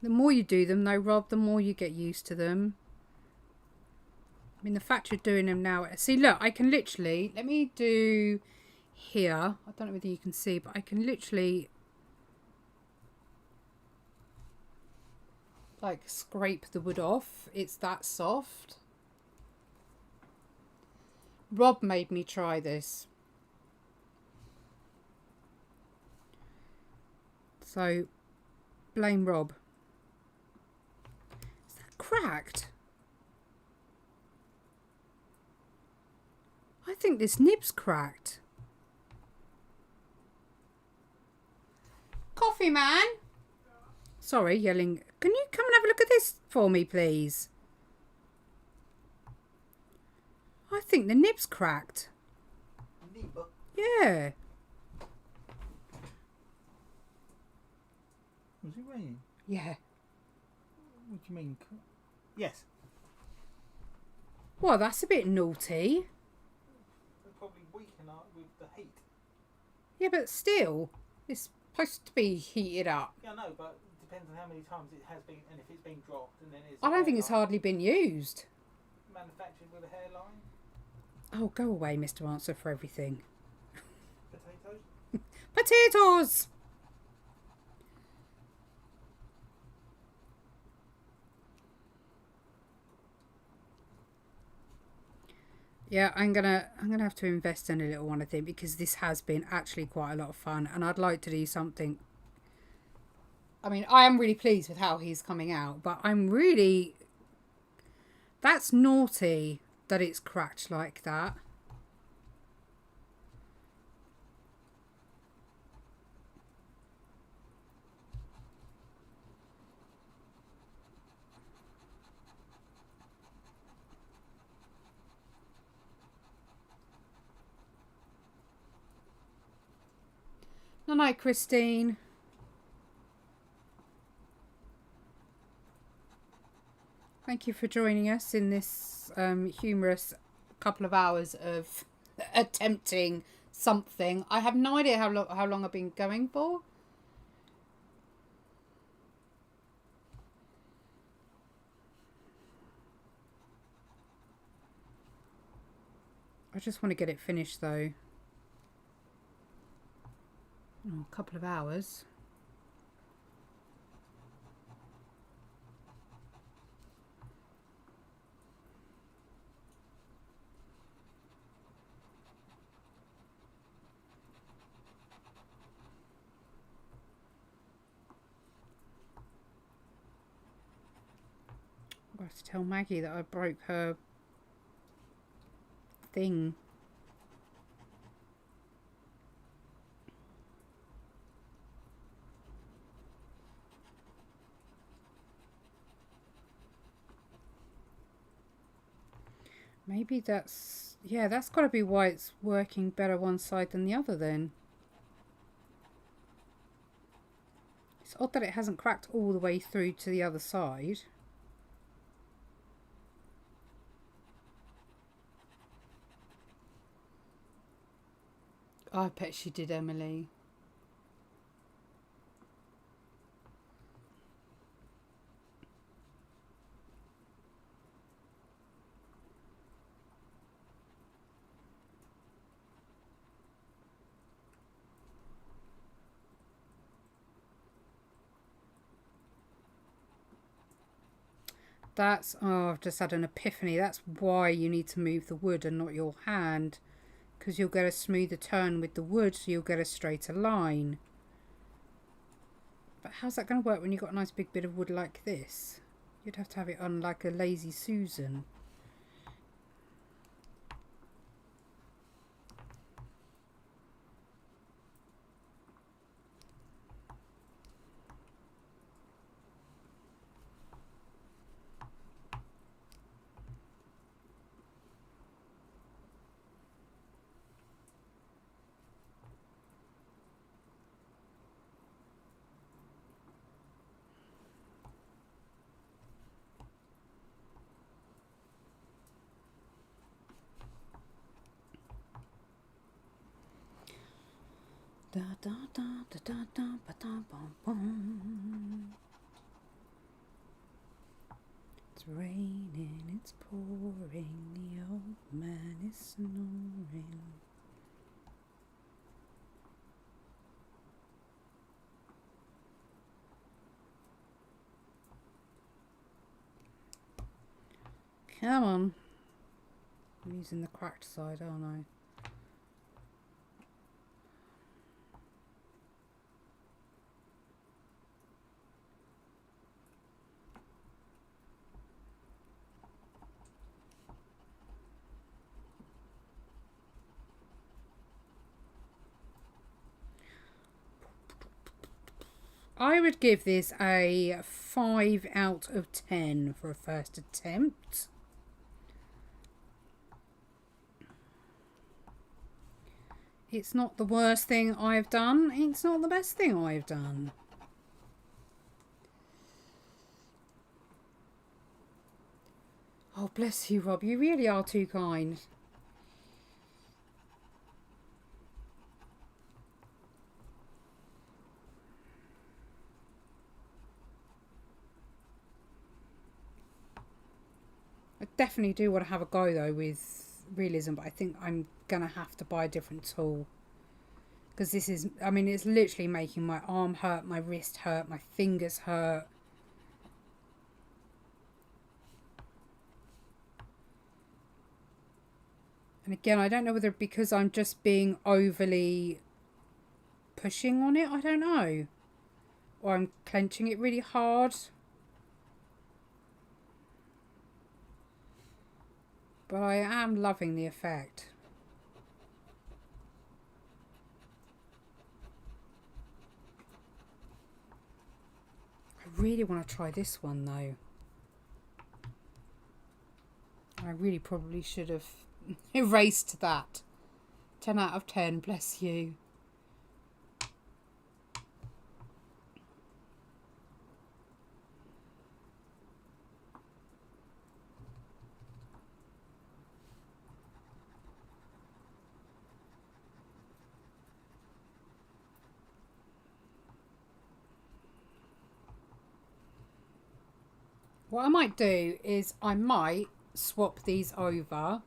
The more you do them though, Rob, the more you get used to them. I mean, the fact you're doing them now... See, look, I can literally... Let me do here. I don't know whether you can see, but I can literally... like, scrape the wood off. It's that soft. Rob made me try this. So, blame Rob. Is that cracked? I think this nib's cracked. Coffee man? Sorry, yelling. Can you come and have a look at this for me, please? I think the nib's cracked. Nib? Yeah. Was it raining? Yeah. What do you mean? Yes. Well, that's a bit naughty. the heat. Yeah, but still, it's supposed to be heated up. Yeah, I know, but it depends on how many times it has been, and if it's been dropped, and then it's. I don't think it's hardly been used. Manufactured with a hairline. Oh, go away, Mr. Answer for everything. Potatoes. Potatoes! Yeah, I'm gonna have to invest in a little one, I think, because this has been actually quite a lot of fun, and I'd like to do something. I mean, I am really pleased with how he's coming out, but I'm really... That's naughty that it's cracked like that. No, no, Christine. Thank you for joining us in this humorous couple of hours of attempting something. I have no idea how long I've been going for. I just want to get it finished though. Oh, a couple of hours. I have to tell Maggie that I broke her thing. Maybe that's... Yeah, that's got to be why it's working better one side than the other then. It's odd that it hasn't cracked all the way through to the other side. I bet she did, Emily. That's... Oh, I've just had an epiphany. That's why you need to move the wood and not your hand. Because you'll get a smoother turn with the wood, so you'll get a straighter line. But how's that going to work when you've got a nice big bit of wood like this? You'd have to have it on like a lazy Susan. Da da da da da da ba da bum bum. It's raining, it's pouring, the old man is snoring. Come on. I'm using the cracked side, aren't I? I would give this a 5 out of 10 for a first attempt. It's not the worst thing I've done. It's not the best thing I've done. Oh, bless you, Rob. You really are too kind. definitely do want to have a go though with realism, but I think I'm gonna have to buy a different tool, because this is, I mean, it's literally making my arm hurt, my wrist hurt, my fingers hurt. And again, I don't know whether because I'm just being overly pushing on it, I don't know, or I'm clenching it really hard. But I am loving the effect. I really want to try this one though. I really probably should have erased that. 10 out of 10, bless you. What I might do is I might swap these over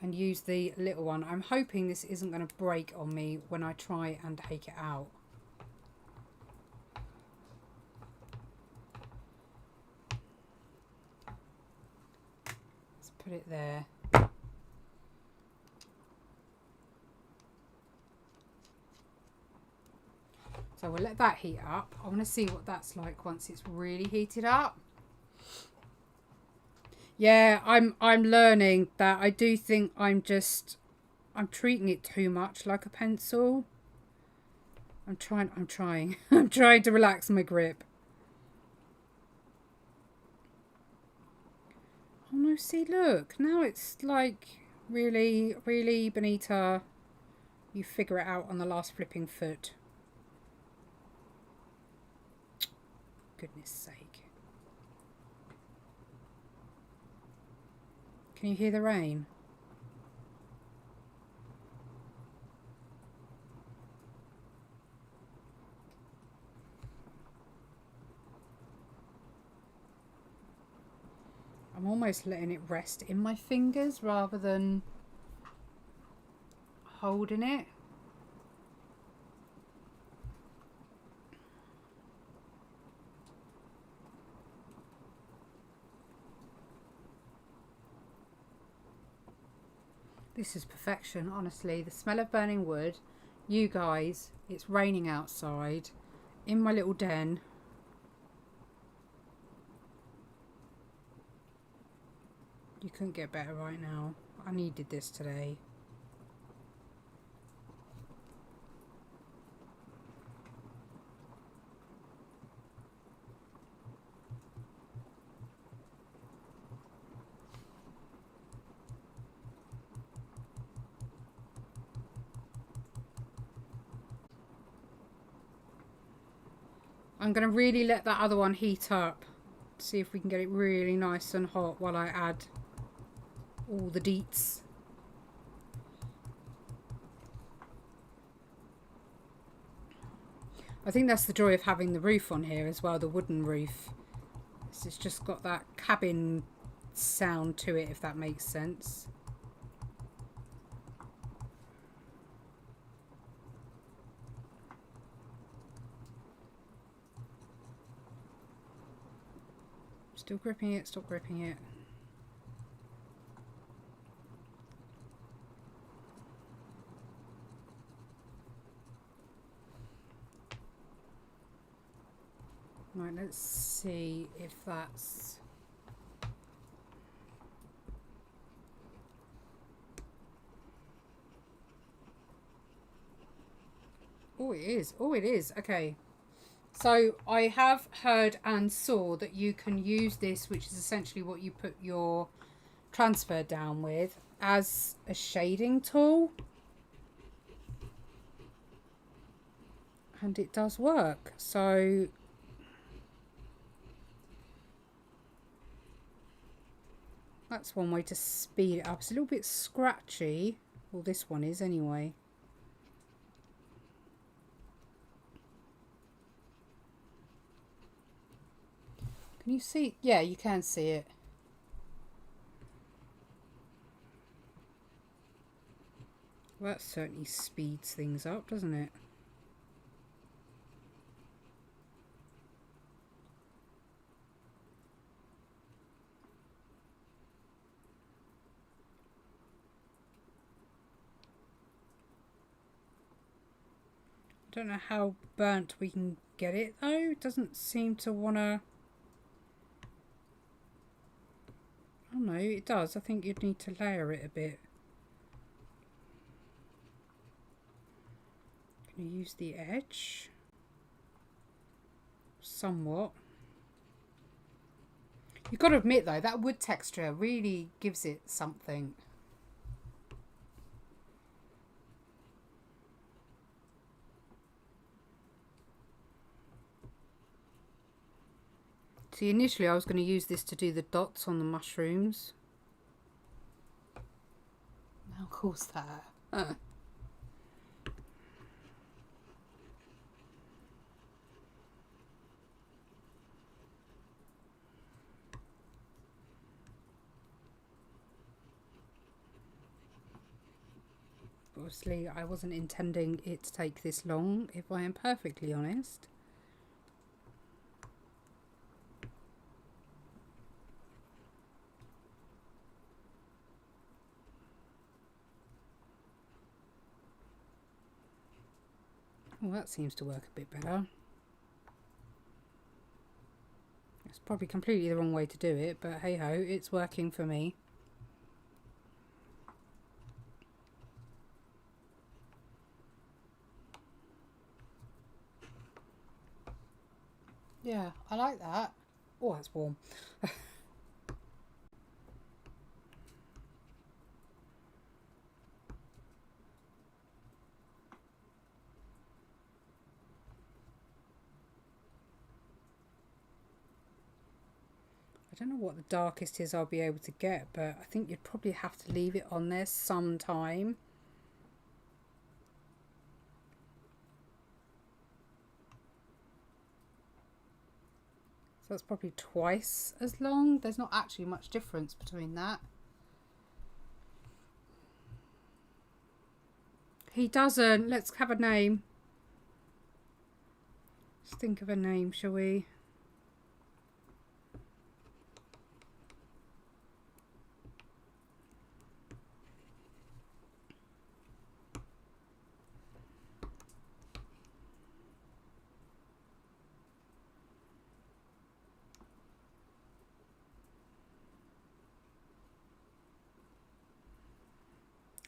and use the little one. I'm hoping this isn't going to break on me when I try and take it out. Let's put it there. So we'll let that heat up. I want to see what that's like once it's really heated up. Yeah, I'm learning that I do think I'm treating it too much like a pencil. I'm trying I'm trying to relax my grip. Oh no, see, look, now it's like really, really, Benita, you figure it out on the last flipping foot. Goodness sake. Can you hear the rain? I'm almost letting it rest in my fingers rather than holding it. This is perfection, honestly. The smell of burning wood. You guys, it's raining outside in my little den. You couldn't get better right now. I needed this today. I'm going to really let that other one heat up. See if we can get it really nice and hot while I add all the deets. I think that's the joy of having the roof on here as well, the wooden roof. It's just got that cabin sound to it, if that makes sense. Still gripping it, stop gripping it. Right, let's see if that's... Oh, it is. Oh, it is. Okay. So I have heard and saw that you can use this, which is essentially what you put your transfer down with, as a shading tool. And it does work. So that's one way to speed it up. It's a little bit scratchy. Well, this one is anyway. Can you see? Yeah, you can see it. Well, that certainly speeds things up, doesn't it? I don't know how burnt we can get it though. It doesn't seem to wanna... Oh no, it does. I think you'd need to layer it a bit. Can you use the edge? Somewhat. You've got to admit though, that wood texture really gives it something. See, initially I was going to use this to do the dots on the mushrooms. How cool's that? Obviously, I wasn't intending it to take this long, if I am perfectly honest. Well, that seems to work a bit better. It's probably completely the wrong way to do it, but hey ho, it's working for me. Yeah, I like that. Oh, that's warm. I don't know what the darkest is I'll be able to get, but I think you'd probably have to leave it on there some time. So that's probably twice as long. There's not actually much difference between that. He doesn't. Let's have a name. Let's think of a name, shall we?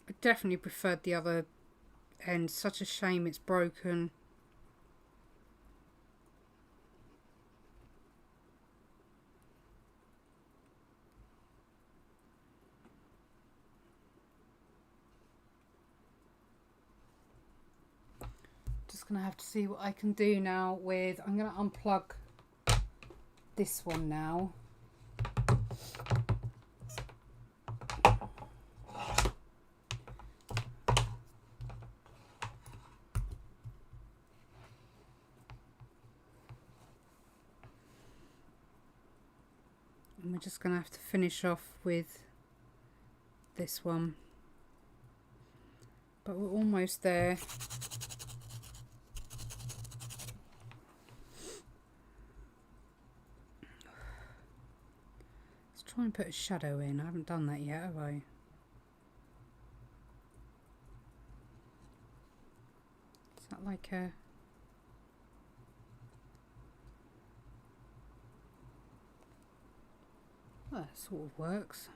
I definitely preferred the other end. Such a shame it's broken. Just gonna have to see what I can do now with... I'm gonna unplug this one now. And we're just going to have to finish off with this one. But we're almost there. Let's try and put a shadow in. I haven't done that yet, have I? Is that like a... Well, that sort of works.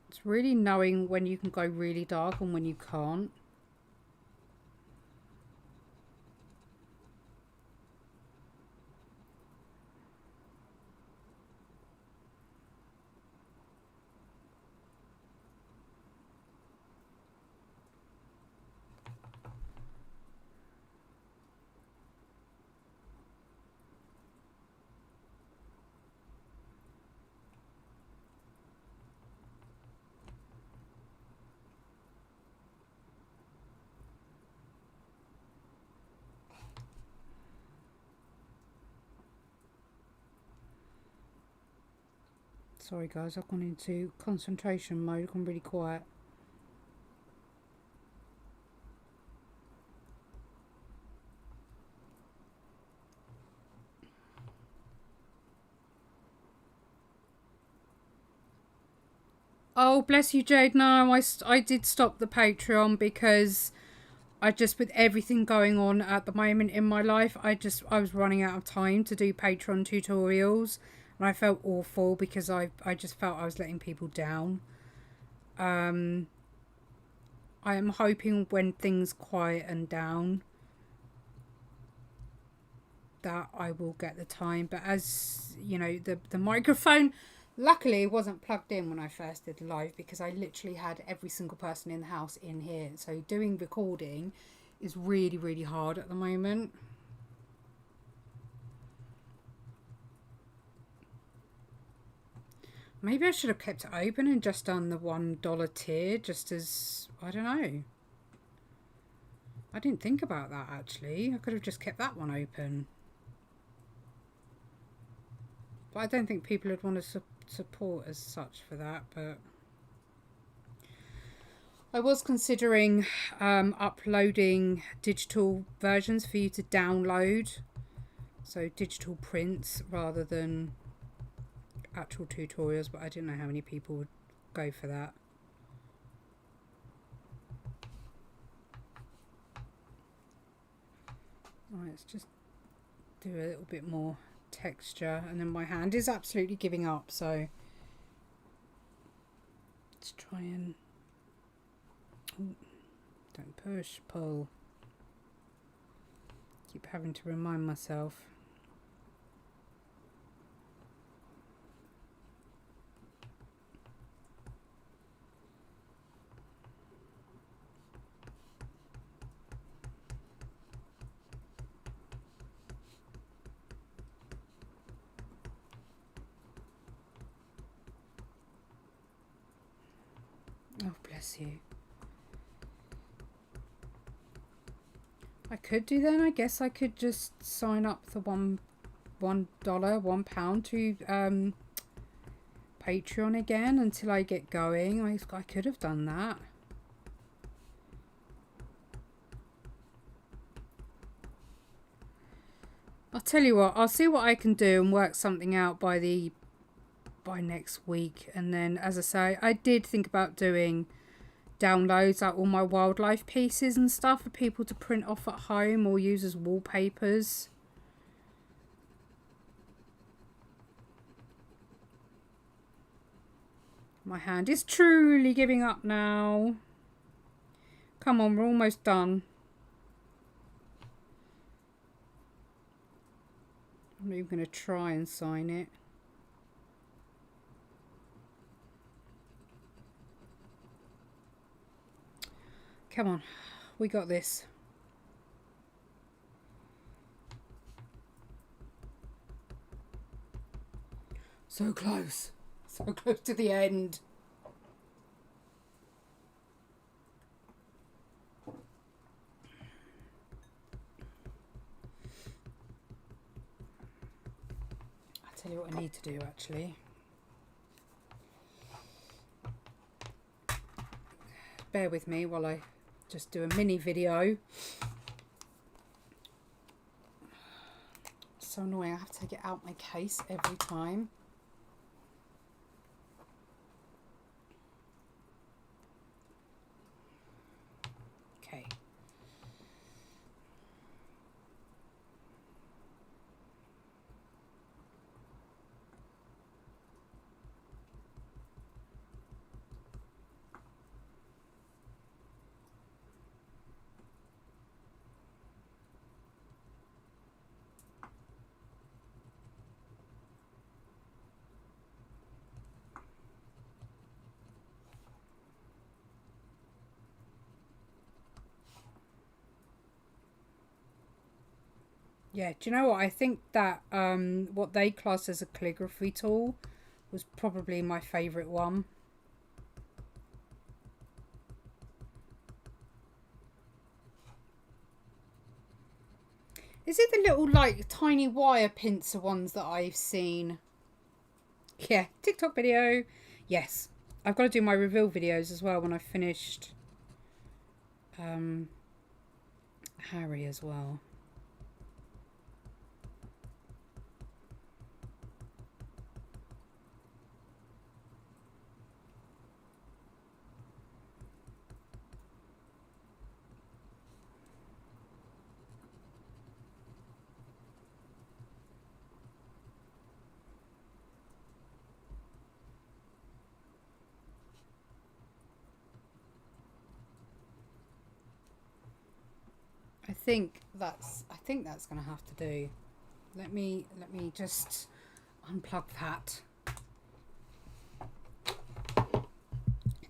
It's really knowing when you can go really dark and when you can't. Sorry guys, I've gone into concentration mode. I've gone really quiet. Oh, bless you, Jade. No, I did stop the Patreon because I just, with everything going on at the moment in my life, I was running out of time to do Patreon tutorials, and I felt awful because I just felt I was letting people down. I am hoping when things quieten down that I will get the time, but as you know, the microphone luckily wasn't plugged in when I first did the live because I literally had every single person in the house in here, so doing recording is really, really hard at the moment. Maybe I should have kept it open and just done the $1 tier, just as, I don't know. I didn't think about that actually. I could have just kept that one open. But I don't think people would want to support as such for that, but I was considering uploading digital versions for you to download, so digital prints rather than actual tutorials, but I didn't know how many people would go for that. Right, let's just do a little bit more texture, and then my hand is absolutely giving up, so let's try and don't push, pull. Keep having to remind myself. Oh, bless you. I could do then, I guess I could just sign up for £1 to Patreon again until I get going. I could have done that. I'll tell you what, I'll see what I can do and work something out by next week. And then, as I say, I did think about doing downloads, like all my wildlife pieces and stuff for people to print off at home or use as wallpapers. My hand is truly giving up now. Come on, we're almost done. I'm not even going to try and sign it. Come on, we got this. So close. So close to the end. I'll tell you what I need to do actually. Bear with me while I just do a mini video. So annoying, I have to take it out my case every time. Okay. Yeah, do you know what? I think that what they class as a calligraphy tool was probably my favourite one. Is it the little like tiny wire pincer ones that I've seen? Yeah, TikTok video. Yes. I've got to do my reveal videos as well when I've finished Harry as well. I think that's going to have to do. Let me just unplug that.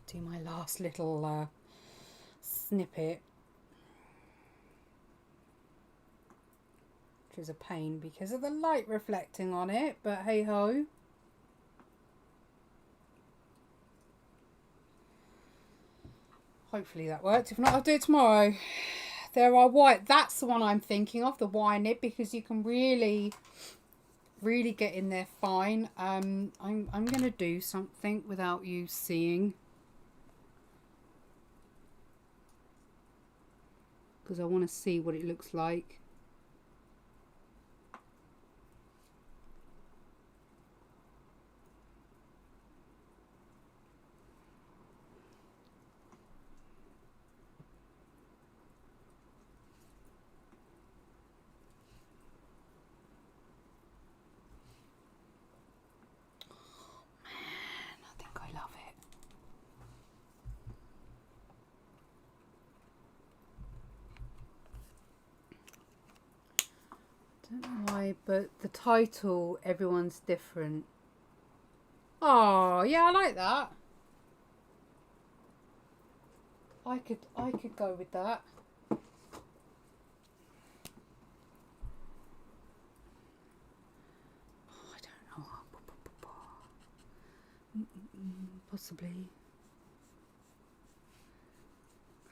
Do my last little snippet, which is a pain because of the light reflecting on it, but hey ho. Hopefully that worked. If not, I'll do it tomorrow. There are white. That's the one I'm thinking of, the wire nib, because you can really get in there fine. I'm gonna do something without you seeing, because I want to see what it looks like. Don't know why, but the title, everyone's different. Oh, yeah, I like that. I could go with that. Oh, I don't know. Possibly.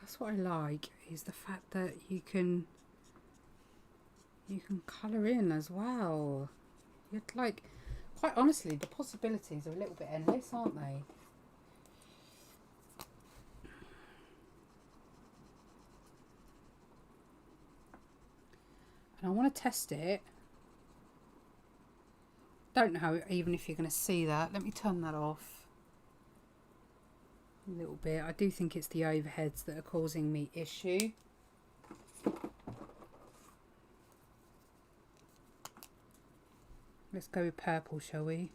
That's what I like, is the fact that you can colour in as well. You'd like, quite honestly, the possibilities are a little bit endless, aren't they? And I want to test it. Don't know even if you're going to see that. Let me turn that off a little bit. I do think it's the overheads that are causing me issue. Let's go with purple, shall we?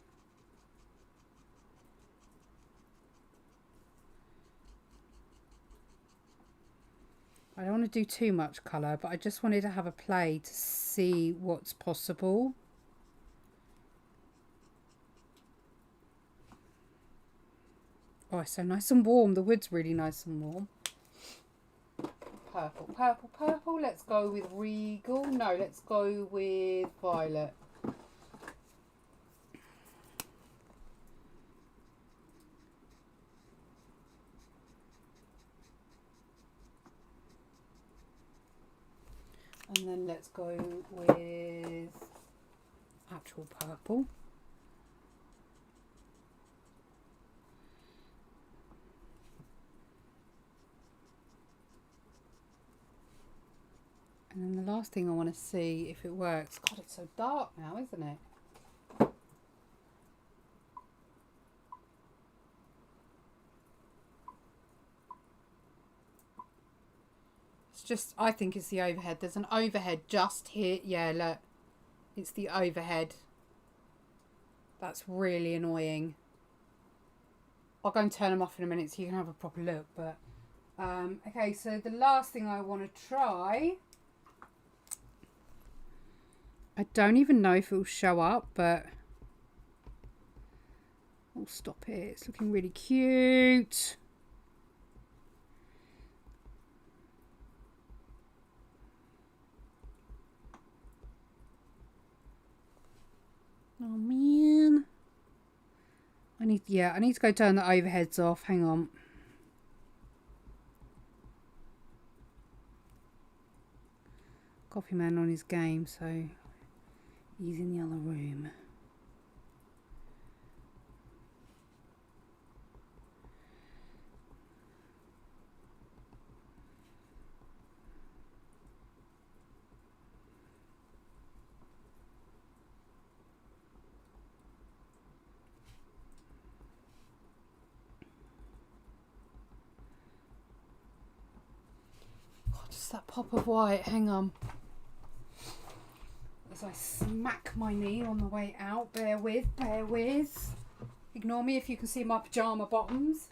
I don't want to do too much colour, but I just wanted to have a play to see what's possible. Oh, it's so nice and warm. The wood's really nice and warm. Purple, purple, purple. Let's go with Regal. No, let's go with Violet. And then let's go with actual purple. And then the last thing I want to see if it works. God, it's so dark now, isn't it? Just, I think it's the overhead. There's an overhead just here. Yeah, look. It's the overhead. That's really annoying. I'll go and turn them off in a minute so you can have a proper look. But okay, so the last thing I want to try, I don't even know if it will show up, but oh, stop it. It's looking really cute. Oh man. I need to go turn the overheads off. Hang on. Coffee man on his game, so he's in the other room. Just that pop of white. Hang on. As I smack my knee on the way out. Bear with, bear with. Ignore me if you can see my pyjama bottoms.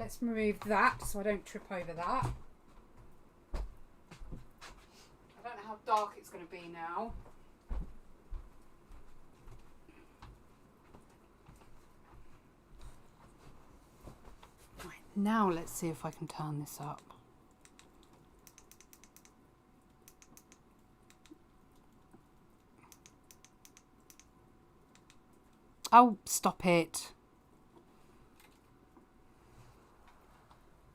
Let's remove that so I don't trip over that. I don't know how dark it's going to be now. Right, now let's see if I can turn this up. Oh, stop it.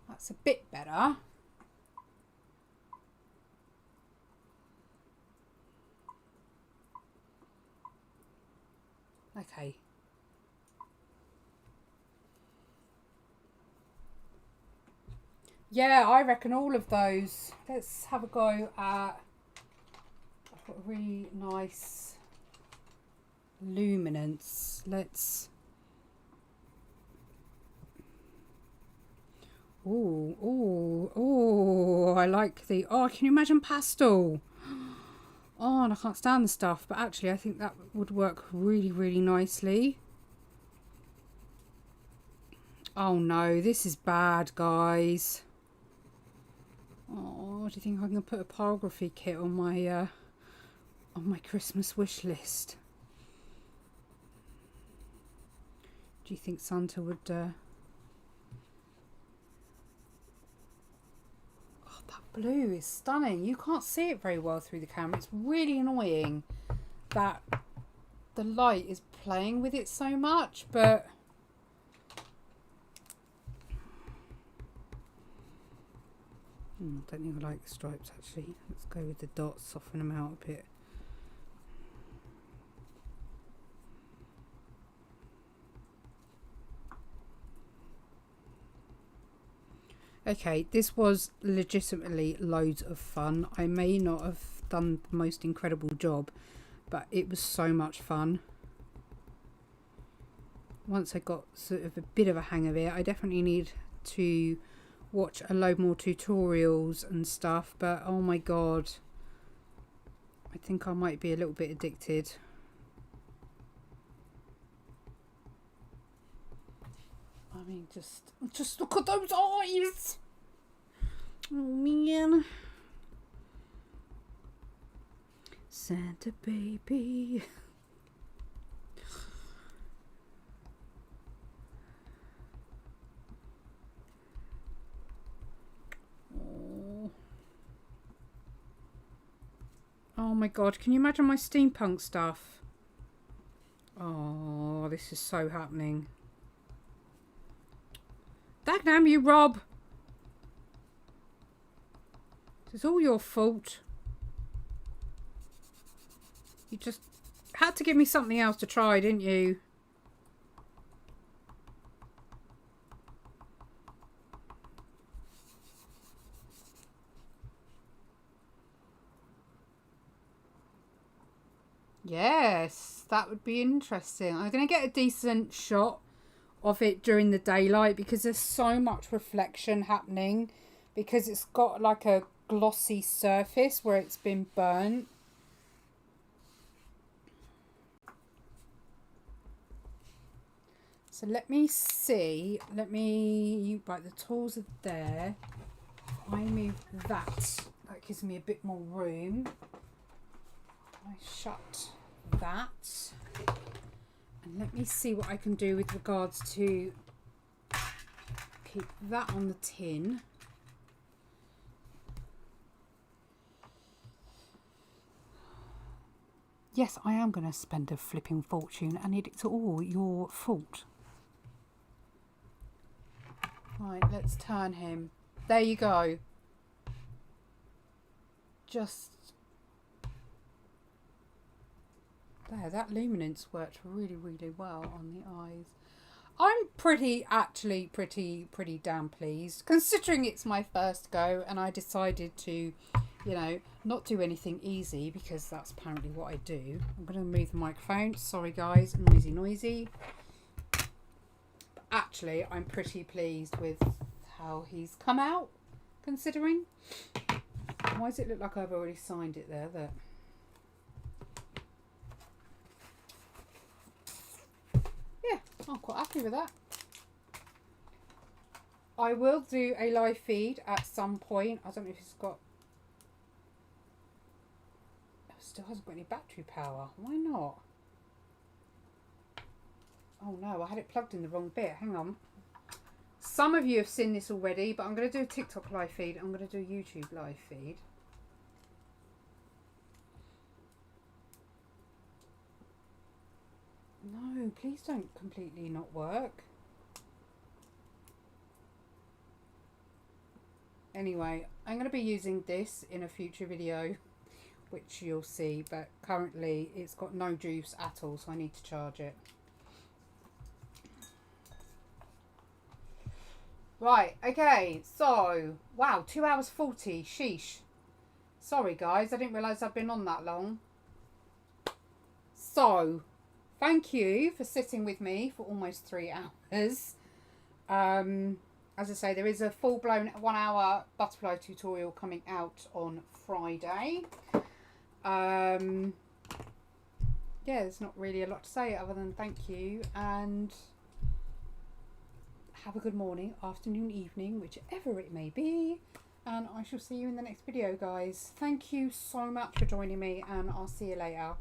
That's a bit better. Okay. Yeah, I reckon all of those. Let's have a go at... I've got a really nice luminance. Let's... Oh, oh, oh, I like the... Oh, can you imagine pastel? Oh, and I can't stand the stuff, but actually I think that would work really, really nicely. Oh no, this is bad, guys. Oh, do you think I can put a pyrography kit on my Christmas wish list? Do you think Santa would... Oh, that blue is stunning. You can't see it very well through the camera. It's really annoying that the light is playing with it so much, but... I don't think I like the stripes actually. Let's go with the dots, soften them out a bit. Okay, this was legitimately loads of fun. I may not have done the most incredible job, but it was so much fun. Once I got sort of a bit of a hang of it, I definitely need to watch a load more tutorials and stuff, but oh my god, I think I might be a little bit addicted. I mean, just look at those eyes. Oh man, Santa baby. Oh my god, can you imagine my steampunk stuff? Oh, this is so happening. Dagnam you, Rob! It's all your fault. You just had to give me something else to try, didn't you? Yes, that would be interesting. I'm going to get a decent shot of it during the daylight because there's so much reflection happening, because it's got like a glossy surface where it's been burnt. So let me see. Right, the tools are there. I move that. That gives me a bit more room. I shut that. And let me see what I can do with regards to keep that on the tin. Yes, I am going to spend a flipping fortune, and it's all your fault. Right, let's turn him. There you go. Just there, that luminance worked really, really well on the eyes. I'm pretty damn pleased, considering it's my first go and I decided to, you know, not do anything easy, because that's apparently what I do. I'm going to move the microphone. Sorry guys, noisy. But actually, I'm pretty pleased with how he's come out. considering. Why does it look like I've already signed it there? That. Yeah, I'm quite happy with that. I will do a live feed at some point. I don't know if it's got... It still hasn't got any battery power. Why not? Oh no, I had it plugged in the wrong bit. Hang on. Some of you have seen this already, but I'm going to do a TikTok live feed. I'm going to do a YouTube live feed. No, please don't completely not work. Anyway, I'm going to be using this in a future video, which you'll see, but currently it's got no juice at all, so I need to charge it. Right, okay, so, wow, 2 hours 40, sheesh. Sorry guys, I didn't realise I'd been on that long. So, thank you for sitting with me for almost 3 hours. As I say, there is a full-blown 1 hour butterfly tutorial coming out on Friday. Yeah, there's not really a lot to say other than thank you, and have a good morning, afternoon, evening, whichever it may be, and I shall see you in the next video, guys. Thank you so much for joining me, and I'll see you later.